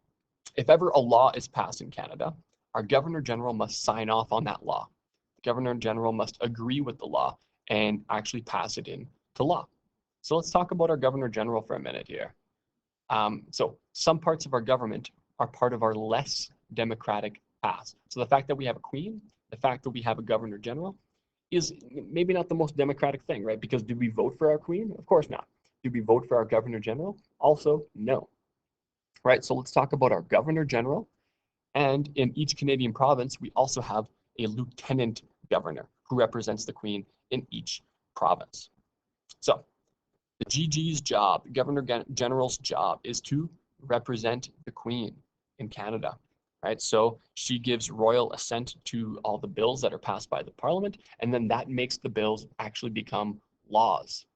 if ever a law is passed in Canada, our Governor General must sign off on that law. The Governor General must agree with the law and actually pass it into law. So let's talk about our Governor General for a minute here. So some parts of our government are part of our less democratic past. So the fact that we have a queen, the fact that we have a governor general is maybe not the most democratic thing, right? Because did we vote for our queen? Of course not. Did we vote for our governor general? Also, no. Right, so let's talk about our governor general. And in each Canadian province, we also have a lieutenant governor who represents the queen in each province. So the GG's job, the Governor General's job, is to represent the Queen in Canada, right? So she gives royal assent to all the bills that are passed by the Parliament, and then that makes the bills actually become laws.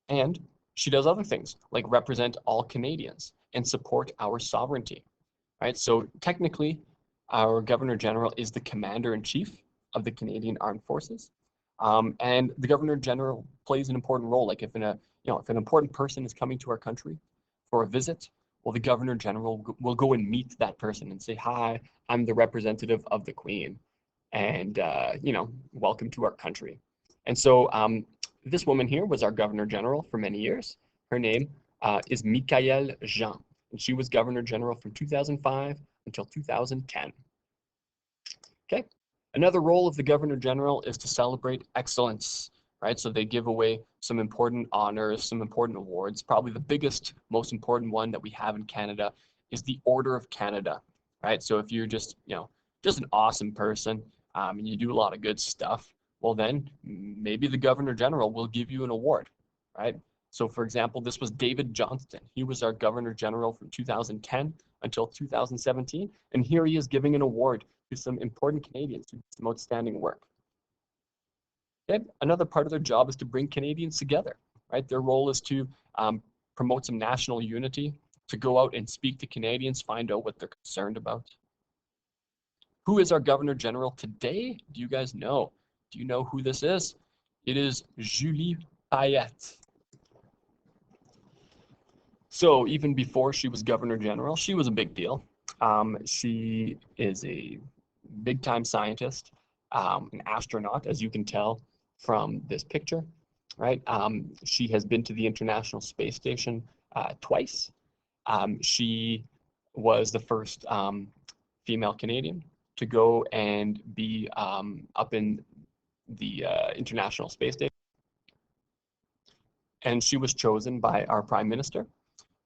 And she does other things, like represent all Canadians and support our sovereignty, right? So technically, our Governor General is the Commander-in-Chief of the Canadian Armed Forces. And the Governor General plays an important role. Like if if an important person is coming to our country for a visit, well, the Governor General will go and meet that person and say, "Hi, I'm the representative of the Queen, and welcome to our country." And so this woman here was our Governor General for many years. Her name is Michaëlle Jean, and she was Governor General from 2005 until 2010. Okay. Another role of the Governor General is to celebrate excellence, right? So they give away some important honors, some important awards. Probably the biggest, most important one that we have in Canada is the Order of Canada, right? So if you're just an awesome person, and you do a lot of good stuff, well then maybe the Governor General will give you an award, right? So for example, this was David Johnston. He was our Governor General from 2010 until 2017, and here he is giving an award to some important Canadians who did some outstanding work. Okay. Another part of their job is to bring Canadians together, right? Their role is to promote some national unity, to go out and speak to Canadians, find out what they're concerned about. Who is our Governor General today? Do you guys know? Do you know who this is? It is Julie Payette. So even before she was Governor General, she was a big deal. She is a big-time scientist, an astronaut, as you can tell from this picture, right? She has been to the International Space Station twice. She was the first female Canadian to go and be up in the International Space Station. And she was chosen by our Prime Minister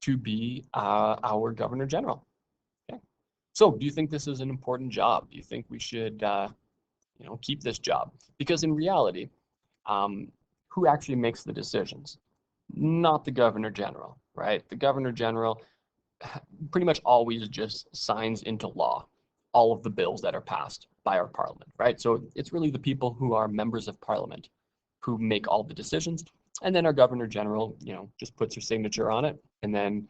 to be our Governor General. Okay. So do you think this is an important job? Do you think we should keep this job? Because in reality, who actually makes the decisions? Not the Governor General, right? The Governor General pretty much always just signs into law all of the bills that are passed by our Parliament, right? So it's really the people who are members of Parliament who make all the decisions, and then our Governor General, just puts her signature on it, and then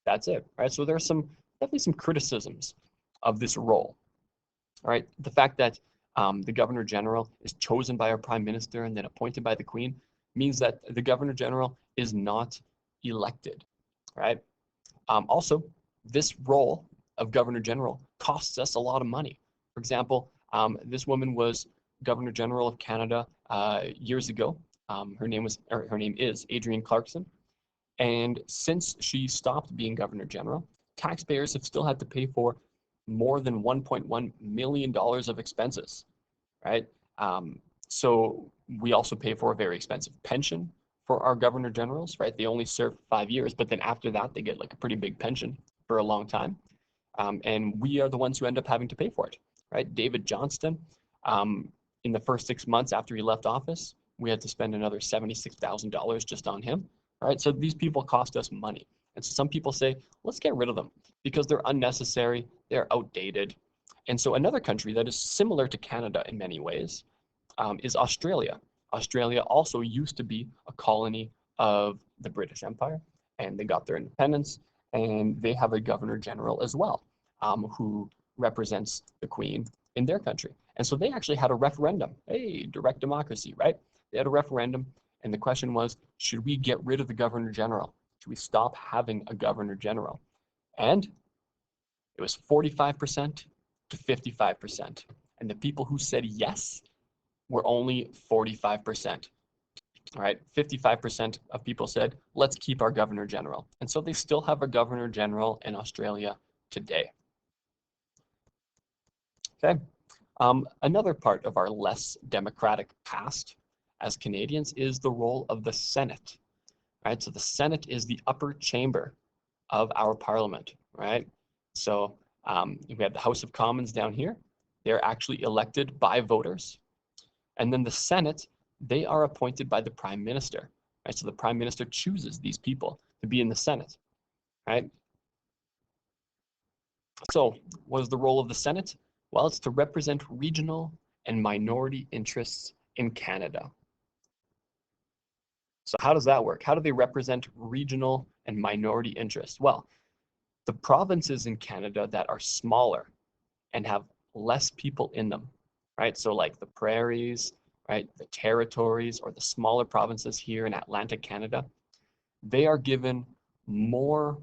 that's it, right? So there's definitely some criticisms of this role, all right? The fact that the Governor General is chosen by our Prime Minister and then appointed by the Queen means that the Governor General is not elected, right? Also, this role of Governor General costs us a lot of money. For example, this woman was Governor General of Canada years ago. Her name is Adrienne Clarkson. And since she stopped being Governor General, taxpayers have still had to pay for more than $1.1 million of expenses, right? So we also pay for a very expensive pension for our Governor Generals, right? They only serve 5 years, but then after that, they get like a pretty big pension for a long time. And we are the ones who end up having to pay for it, right? David Johnston, in the first 6 months after he left office, we had to spend another $76,000 just on him. right? So these people cost us money. And so some people say, let's get rid of them because they're unnecessary, they're outdated. And so another country that is similar to Canada in many ways is Australia. Australia also used to be a colony of the British Empire, and they got their independence, and they have a governor general as well, who represents the Queen in their country. And so they actually had a referendum, hey, direct democracy, right? They had a referendum, and the question was, should we get rid of the governor general? Should we stop having a governor general? And it was 45% to 55%. And the people who said yes were only 45%. All right, 55% of people said, let's keep our governor general. And so they still have a governor general in Australia today. Okay. Another part of our less democratic past as Canadians is the role of the Senate. Right, so the Senate is the upper chamber of our parliament, right? So we have the House of Commons down here. They're actually elected by voters. And then the Senate, they are appointed by the Prime Minister, right? So the Prime Minister chooses these people to be in the Senate, right? So what is the role of the Senate? Well, it's to represent regional and minority interests in Canada. So how does that work? How do they represent regional and minority interests? Well, the provinces in Canada that are smaller and have less people in them, right? So like the prairies, right, the territories, or the smaller provinces here in Atlantic Canada, they are given more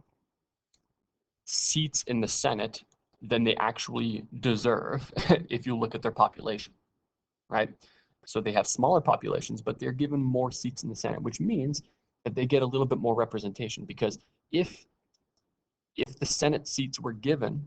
seats in the Senate than they actually deserve if you look at their population, right? So they have smaller populations, but they're given more seats in the Senate, which means that they get a little bit more representation, because if the Senate seats were given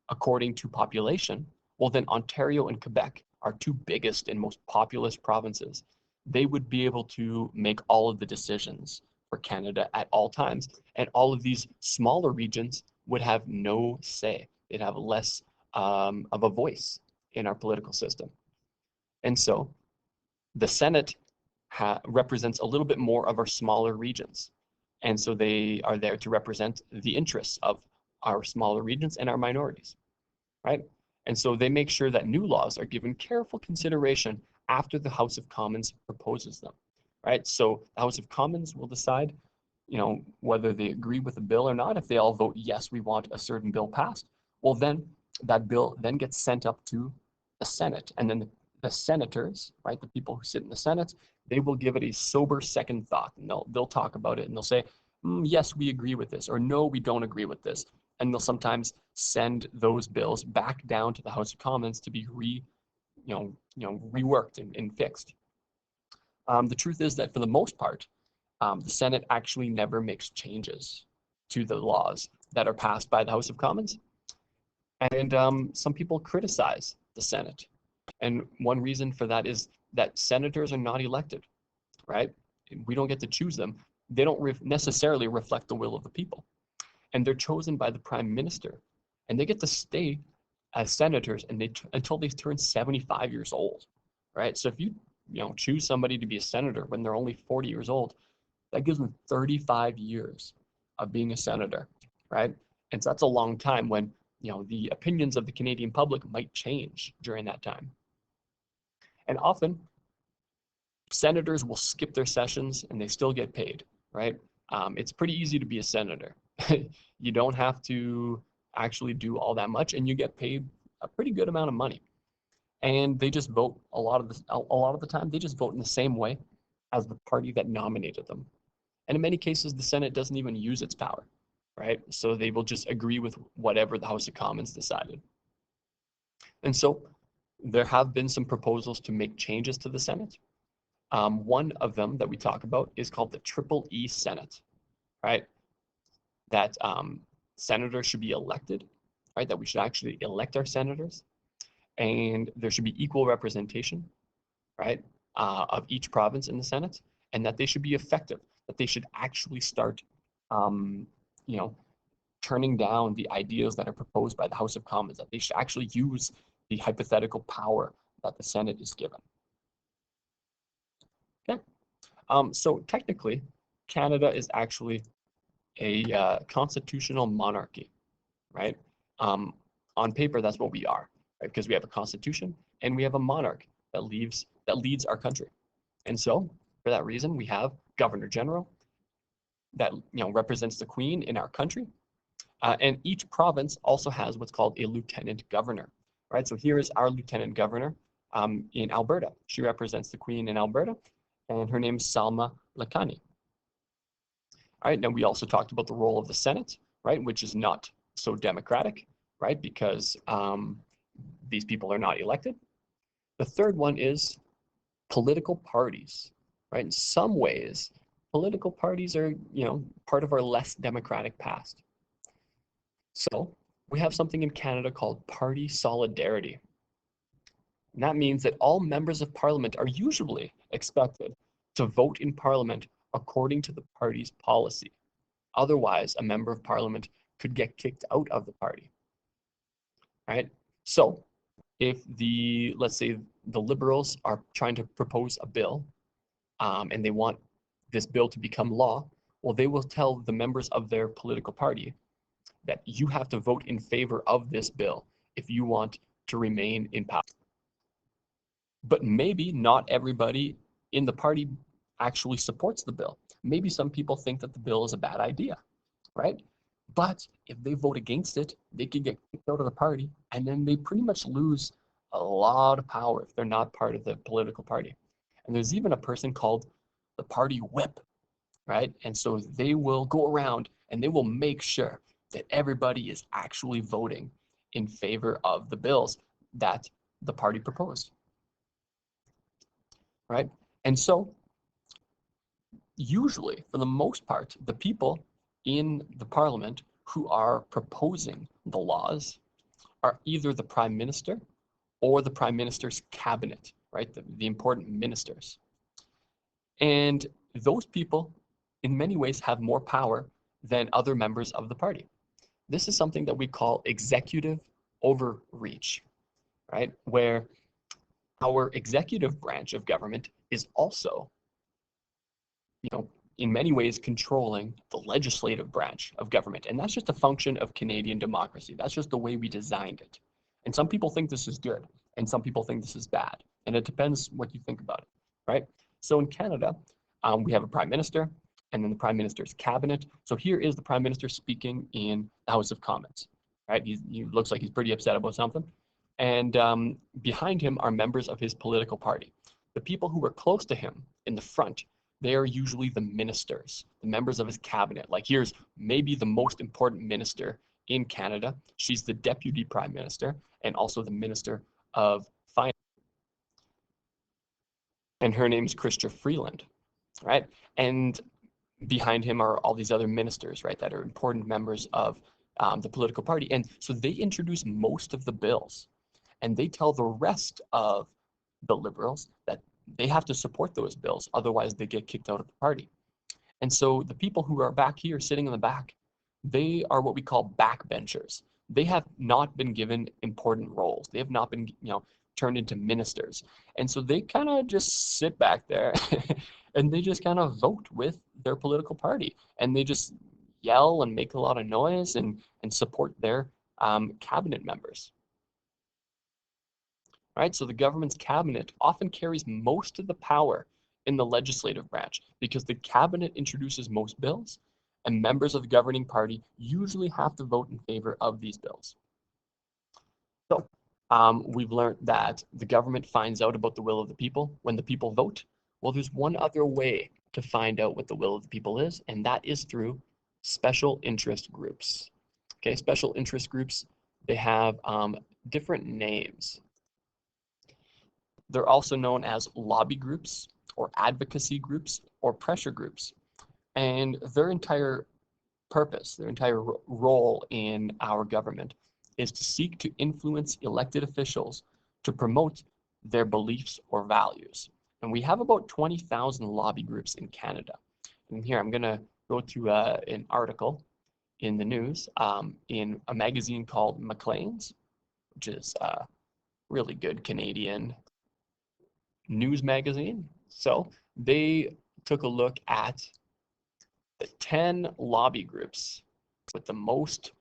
according to population, well, then Ontario and Quebec, our two biggest and most populous provinces, they would be able to make all of the decisions for Canada at all times. And all of these smaller regions would have no say. They'd have less of a voice in our political system. And so the Senate represents a little bit more of our smaller regions. And so they are there to represent the interests of our smaller regions and our minorities, right? And so they make sure that new laws are given careful consideration after the House of Commons proposes them, right? So the House of Commons will decide, whether they agree with the bill or not. If they all vote yes, we want a certain bill passed, well, then that bill then gets sent up to the Senate, and then the senators, right, the people who sit in the Senate, they will give it a sober second thought, and they'll talk about it, and they'll say, yes, we agree with this, or no, we don't agree with this. And they'll sometimes send those bills back down to the House of Commons to be reworked and fixed. The truth is that for the most part, the Senate actually never makes changes to the laws that are passed by the House of Commons. And some people criticize the Senate. And one reason for that is that senators are not elected, right? We don't get to choose them. They don't necessarily reflect the will of the people. And they're chosen by the Prime Minister. And they get to stay as senators until they turn 75 years old, right? So if you choose somebody to be a senator when they're only 40 years old, that gives them 35 years of being a senator, right? And so that's a long time when the opinions of the Canadian public might change during that time. And often, senators will skip their sessions and they still get paid, right? It's pretty easy to be a senator. You don't have to actually do all that much, and you get paid a pretty good amount of money. And they just vote a lot of the time. They just vote in the same way as the party that nominated them. And in many cases, the Senate doesn't even use its power, right? So they will just agree with whatever the House of Commons decided. And so there have been some proposals to make changes to the Senate. One of them that we talk about is called the Triple E Senate, right? That senators should be elected, right? That we should actually elect our senators, and there should be equal representation, right, of each province in the Senate, and that they should be effective, that they should actually start, turning down the ideas that are proposed by the House of Commons, that they should actually use the hypothetical power that the Senate is given. Okay. So technically, Canada is actually a constitutional monarchy, right? On paper, that's what we are, right? Because we have a constitution and we have a monarch that leads our country. And so, for that reason, we have Governor General that represents the Queen in our country, and each province also has what's called a lieutenant governor, right? So here is our lieutenant governor in Alberta. She represents the Queen in Alberta, and her name is Salma Lakani. All right, now we also talked about the role of the Senate, right, which is not so democratic, right, because these people are not elected. The third one is political parties, right? In some ways, political parties are, part of our less democratic past. So we have something in Canada called party solidarity. And that means that all members of parliament are usually expected to vote in parliament according to the party's policy. Otherwise, a member of parliament could get kicked out of the party, right? So if let's say the Liberals are trying to propose a bill and they want this bill to become law, well, they will tell the members of their political party that you have to vote in favor of this bill if you want to remain in power. But maybe not everybody in the party actually supports the bill. Maybe some people think that the bill is a bad idea, right? But if they vote against it, they can get kicked out of the party, and then they pretty much lose a lot of power if they're not part of the political party. And there's even a person called the party whip, right? And so they will go around and they will make sure that everybody is actually voting in favor of the bills that the party proposed, right? And so usually, for the most part, the people in the parliament who are proposing the laws are either the prime minister or the prime minister's cabinet, right? The important ministers. And those people, in many ways, have more power than other members of the party. This is something that we call executive overreach, right? Where our executive branch of government is also, in many ways controlling the legislative branch of government. And that's just a function of Canadian democracy. That's just the way we designed it. And some people think this is good, and some people think this is bad. And it depends what you think about it, right? So in Canada, we have a prime minister, and then the prime minister's cabinet. So here is the prime minister speaking in the House of Commons, right? He looks like he's pretty upset about something. And behind him are members of his political party. The people who are close to him in the front, they are usually the ministers, the members of his cabinet. Like here's maybe the most important minister in Canada. She's the deputy prime minister and also the minister of finance. And her name's Chrystia Freeland, right? And behind him are all these other ministers, right, that are important members of the political party. And so they introduce most of the bills, and they tell the rest of the Liberals that they have to support those bills, otherwise they get kicked out of the party. And so the people who are back here sitting in the back, they are what we call backbenchers. They have not been given important roles. They have not been, turned into ministers. And so they kind of just sit back there and they just kind of vote with their political party. And they just yell and make a lot of noise and support their cabinet members. Right? So the government's cabinet often carries most of the power in the legislative branch because the cabinet introduces most bills and members of the governing party usually have to vote in favor of these bills. So we've learned that the government finds out about the will of the people when the people vote. Well, there's one other way to find out what the will of the people is, and that is through special interest groups. Okay, special interest groups, they have different names. They're also known as lobby groups or advocacy groups or pressure groups. And their entire purpose, their entire role in our government is to seek to influence elected officials to promote their beliefs or values. And we have about 20,000 lobby groups in Canada. And here I'm going to go to an article in the news in a magazine called Maclean's, which is a really good Canadian news magazine. So they took a look at the 10 lobby groups with the most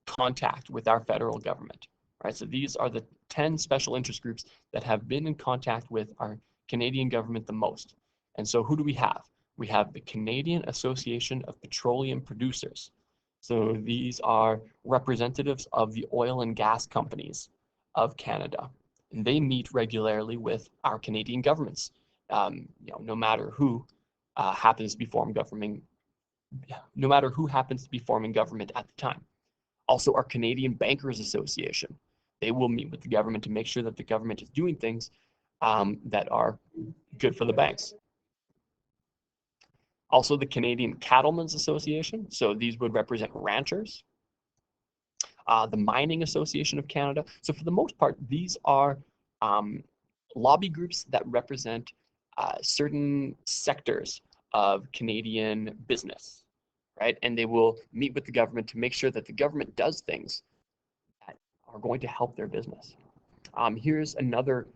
contact with our federal government. Right? So these are the 10 special interest groups that have been in contact with our Canadian government the most. And so who do we have? We have the Canadian Association of Petroleum Producers. So these are representatives of the oil and gas companies of Canada. And they meet regularly with our Canadian governments, no matter who happens to be forming government, no matter who happens to be forming government at the time. Also, our Canadian Bankers Association. They will meet with the government to make sure that the government is doing things that are good for the banks. Also, the Canadian Cattlemen's Association. So these would represent ranchers. The Mining Association of Canada. So for the most part, these are lobby groups that represent certain sectors of Canadian business, right? And they will meet with the government to make sure that the government does things that are going to help their business. Here's another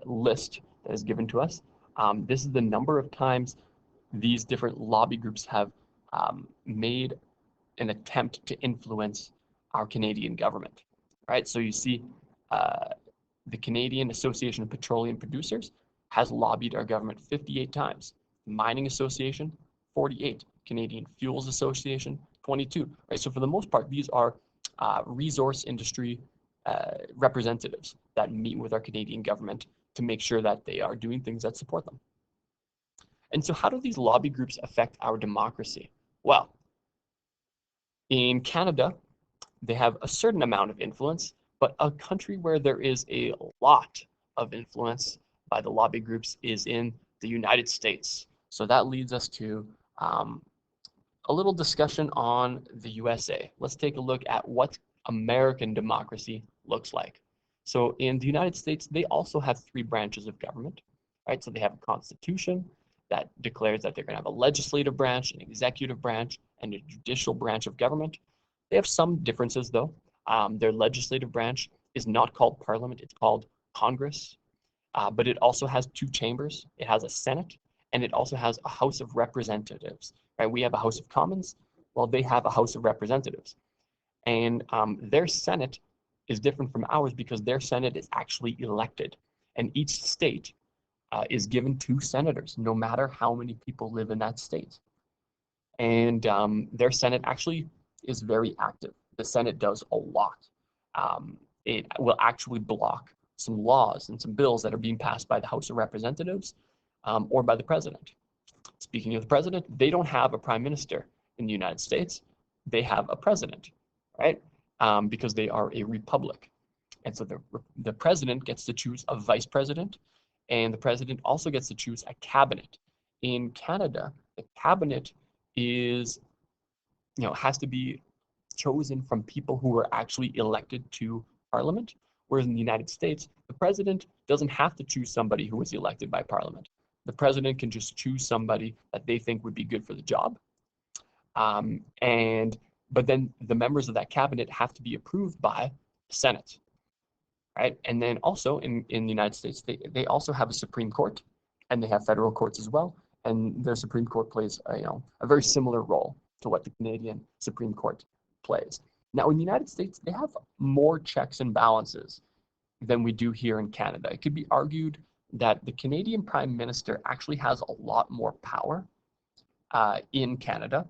list that is given to us. This is the number of times these different lobby groups have made an attempt to influence our Canadian government, right? So you see the Canadian Association of Petroleum Producers has lobbied our government 58 times. The Mining Association, 48. Canadian Fuels Association, 22, right? So for the most part, these are resource industry representatives that meet with our Canadian government to make sure that they are doing things that support them. And so how do these lobby groups affect our democracy? Well, in Canada, they have a certain amount of influence, but a country where there is a lot of influence by the lobby groups is in the United States. So that leads us to a little discussion on the USA. Let's take a look at what American democracy looks like. So in the United States, they also have 3 branches of government, right? So they have a constitution that declares that they're going to have a legislative branch, an executive branch, and a judicial branch of government. They have some differences, though. Their legislative branch is not called Parliament, it's called Congress, but it also has 2 chambers. It has a Senate, and it also has a House of Representatives. Right? We have a House of Commons, well, they have a House of Representatives. And their Senate is different from ours because their Senate is actually elected. And each state is given 2 senators, no matter how many people live in that state. And their Senate actually is very active. The Senate does a lot. It will actually block some laws and some bills that are being passed by the House of Representatives or by the president. Speaking of the president, they don't have a prime minister in the United States. They have a president, right? Because they are a republic. And so the president gets to choose a vice president, and the president also gets to choose a cabinet. In Canada, the cabinet is, has to be chosen from people who are actually elected to Parliament, whereas in the United States, the president doesn't have to choose somebody who was elected by Parliament. The president can just choose somebody that they think would be good for the job. But then the members of that cabinet have to be approved by the Senate, right? And then also in the United States, they also have a Supreme Court, and they have federal courts as well. And their Supreme Court plays a very similar role to what the Canadian Supreme Court plays. Now, in the United States, they have more checks and balances than we do here in Canada. It could be argued that the Canadian Prime Minister actually has a lot more power in Canada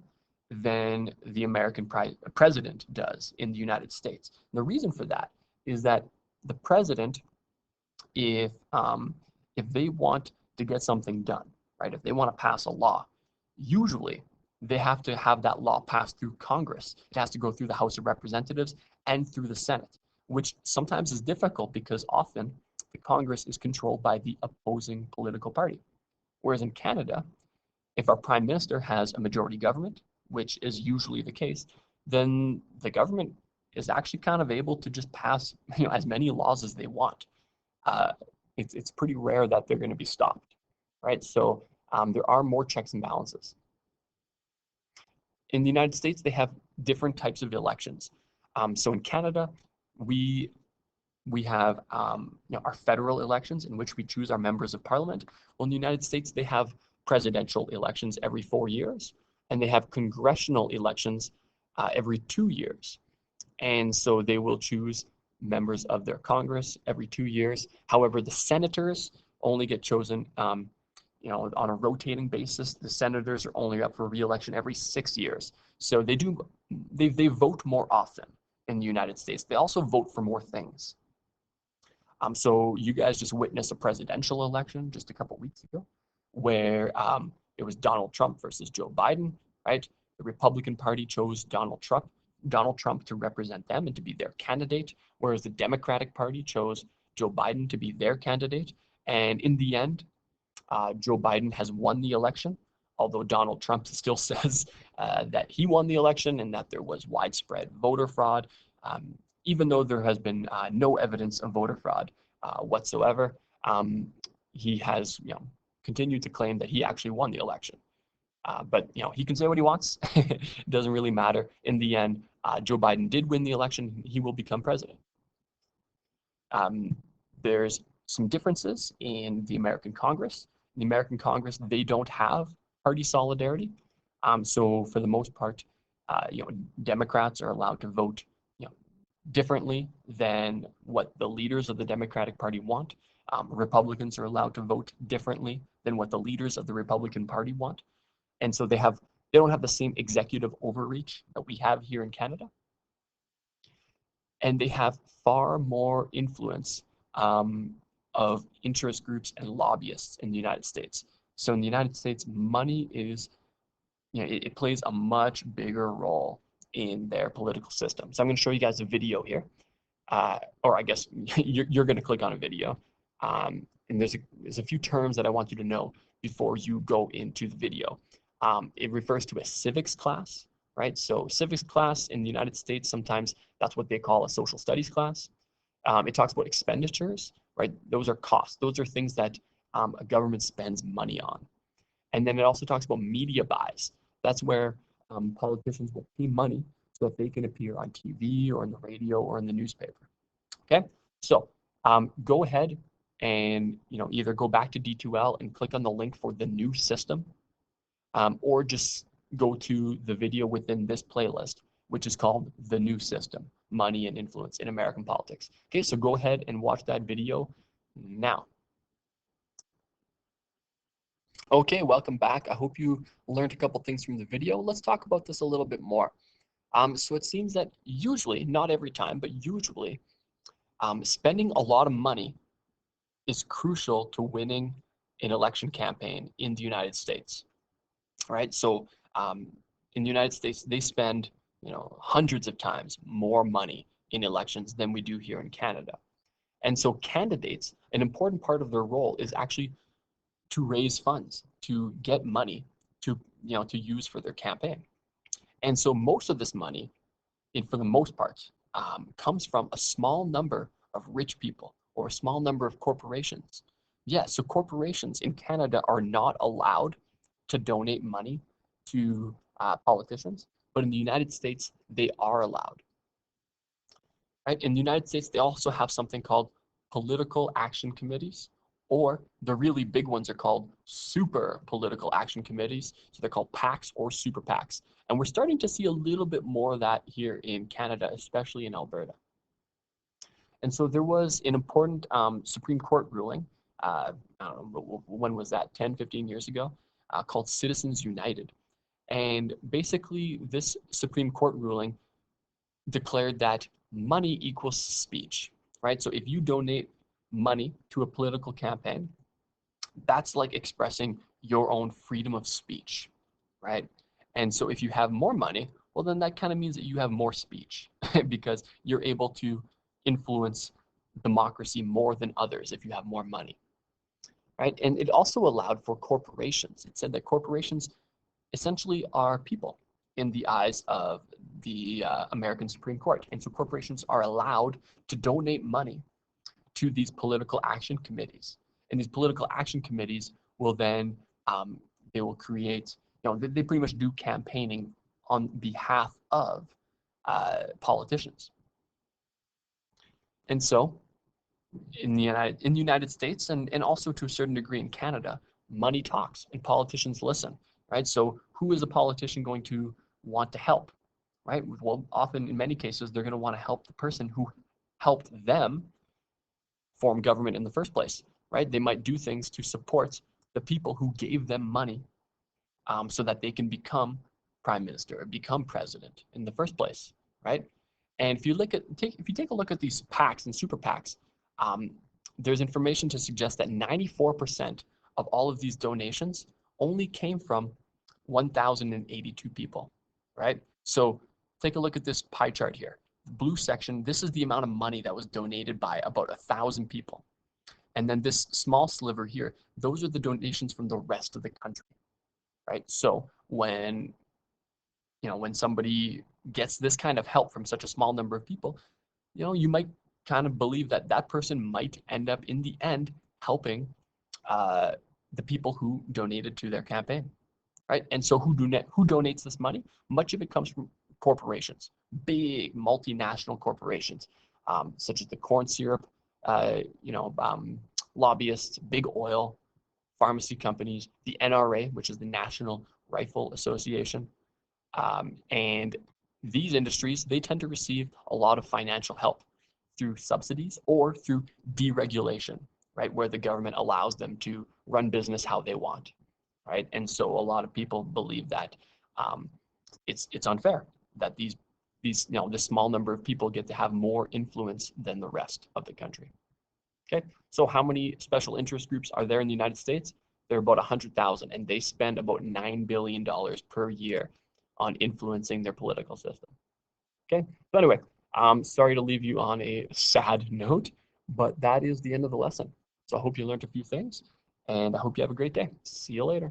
than the American president does in the United States. And the reason for that is that the president, if they want to get something done, right, if they want to pass a law, usually they have to have that law passed through Congress. It has to go through the House of Representatives and through the Senate, which sometimes is difficult because often the Congress is controlled by the opposing political party. Whereas in Canada, if our prime minister has a majority government, which is usually the case, then the government is actually kind of able to just pass as many laws as they want. It's pretty rare that they're going to be stopped, right? So there are more checks and balances. In the United States, they have different types of elections. So in Canada, we have our federal elections in which we choose our members of parliament. Well, in the United States, they have presidential elections every 4 years, and they have congressional elections every 2 years. And so they will choose members of their Congress every 2 years. However, the senators only get chosen, on a rotating basis. The senators are only up for re-election every 6 years. So they vote more often in the United States. They also vote for more things. So you guys just witnessed a presidential election just a couple weeks ago, where it was Donald Trump versus Joe Biden, right? The Republican Party chose Donald Trump to represent them and to be their candidate, whereas the Democratic Party chose Joe Biden to be their candidate. And in the end, Joe Biden has won the election, although Donald Trump still says that he won the election and that there was widespread voter fraud, even though there has been no evidence of voter fraud whatsoever. He has, continued to claim that he actually won the election. But he can say what he wants. It doesn't really matter. In the end, Joe Biden did win the election. He will become president. There's some differences in the American Congress. In the American Congress, they don't have party solidarity. So for the most part, Democrats are allowed to vote, differently than what the leaders of the Democratic Party want. Republicans are allowed to vote differently than what the leaders of the Republican Party want. And so they don't have the same executive overreach that we have here in Canada. And they have far more influence of interest groups and lobbyists in the United States. So in the United States, money is, it plays a much bigger role in their political system. So I'm going to show you guys a video here, or I guess you're going to click on a video. And there's a few terms that I want you to know before you go into the video. It refers to a civics class, right? So civics class in the United States, sometimes that's what they call a social studies class. It talks about expenditures, right? Those are costs. Those are things that a government spends money on. And then it also talks about media buys. That's where politicians will pay money so that they can appear on TV or on the radio or in the newspaper. Okay, so go ahead and either go back to D2L and click on the link for the new system, or just go to the video within this playlist, which is called The New System, Money and Influence in American Politics. Okay, so go ahead and watch that video now. Okay, welcome back. I hope you learned a couple things from the video. Let's talk about this a little bit more. So it seems that usually, not every time, but usually, spending a lot of money is crucial to winning an election campaign in the United States. All right, so in the United States, they spend hundreds of times more money in elections than we do here in Canada. And so candidates, an important part of their role is actually to raise funds, to get money to use for their campaign. And so most of this money, for the most part, comes from a small number of rich people or a small number of corporations. Yeah, so corporations in Canada are not allowed to donate money to politicians, but in the United States, they are allowed. Right? In the United States, they also have something called political action committees, or the really big ones are called super political action committees. So they're called PACs or super PACs. And we're starting to see a little bit more of that here in Canada, especially in Alberta. And so there was an important Supreme Court ruling, I don't know, when was that, 10, 15 years ago, called Citizens United. And basically this Supreme Court ruling declared that money equals speech, right? So if you donate money to a political campaign, that's like expressing your own freedom of speech, right? And so if you have more money, well, then that kind of means that you have more speech because you're able to influence democracy more than others if you have more money, right? And it also allowed for corporations. It said that corporations essentially are people in the eyes of the American Supreme Court. And so corporations are allowed to donate money to these political action committees. And these political action committees will then, they will create, they pretty much do campaigning on behalf of politicians. And so in the United States and also to a certain degree in Canada, money talks and politicians listen, right? So who is a politician going to want to help, right? Well, often in many cases, they're going to want to help the person who helped them form government in the first place, right? They might do things to support the people who gave them money so that they can become prime minister or become president in the first place, right? And if you take a look at these PACs and super PACs, there's information to suggest that 94% of all of these donations only came from 1,082 people, right? So take a look at this pie chart here. The blue section, this is the amount of money that was donated by about 1,000 people. And then this small sliver here, those are the donations from the rest of the country, right? So when somebody gets this kind of help from such a small number of people, you might kind of believe that that person might end up in the end helping the people who donated to their campaign, right? And so who donates this money? Much of it comes from corporations, big multinational corporations, such as the corn syrup, lobbyists, big oil, pharmacy companies, the NRA, which is the National Rifle Association, and these industries, they tend to receive a lot of financial help through subsidies or through deregulation, right? Where the government allows them to run business how they want, right? And so a lot of people believe that it's unfair that this small number of people get to have more influence than the rest of the country. Okay, so how many special interest groups are there in the United States? There are about 100,000, and they spend about $9 billion per year on influencing their political system. Okay, so anyway, I'm sorry to leave you on a sad note, but that is the end of the lesson. So I hope you learned a few things, and I hope you have a great day. See you later.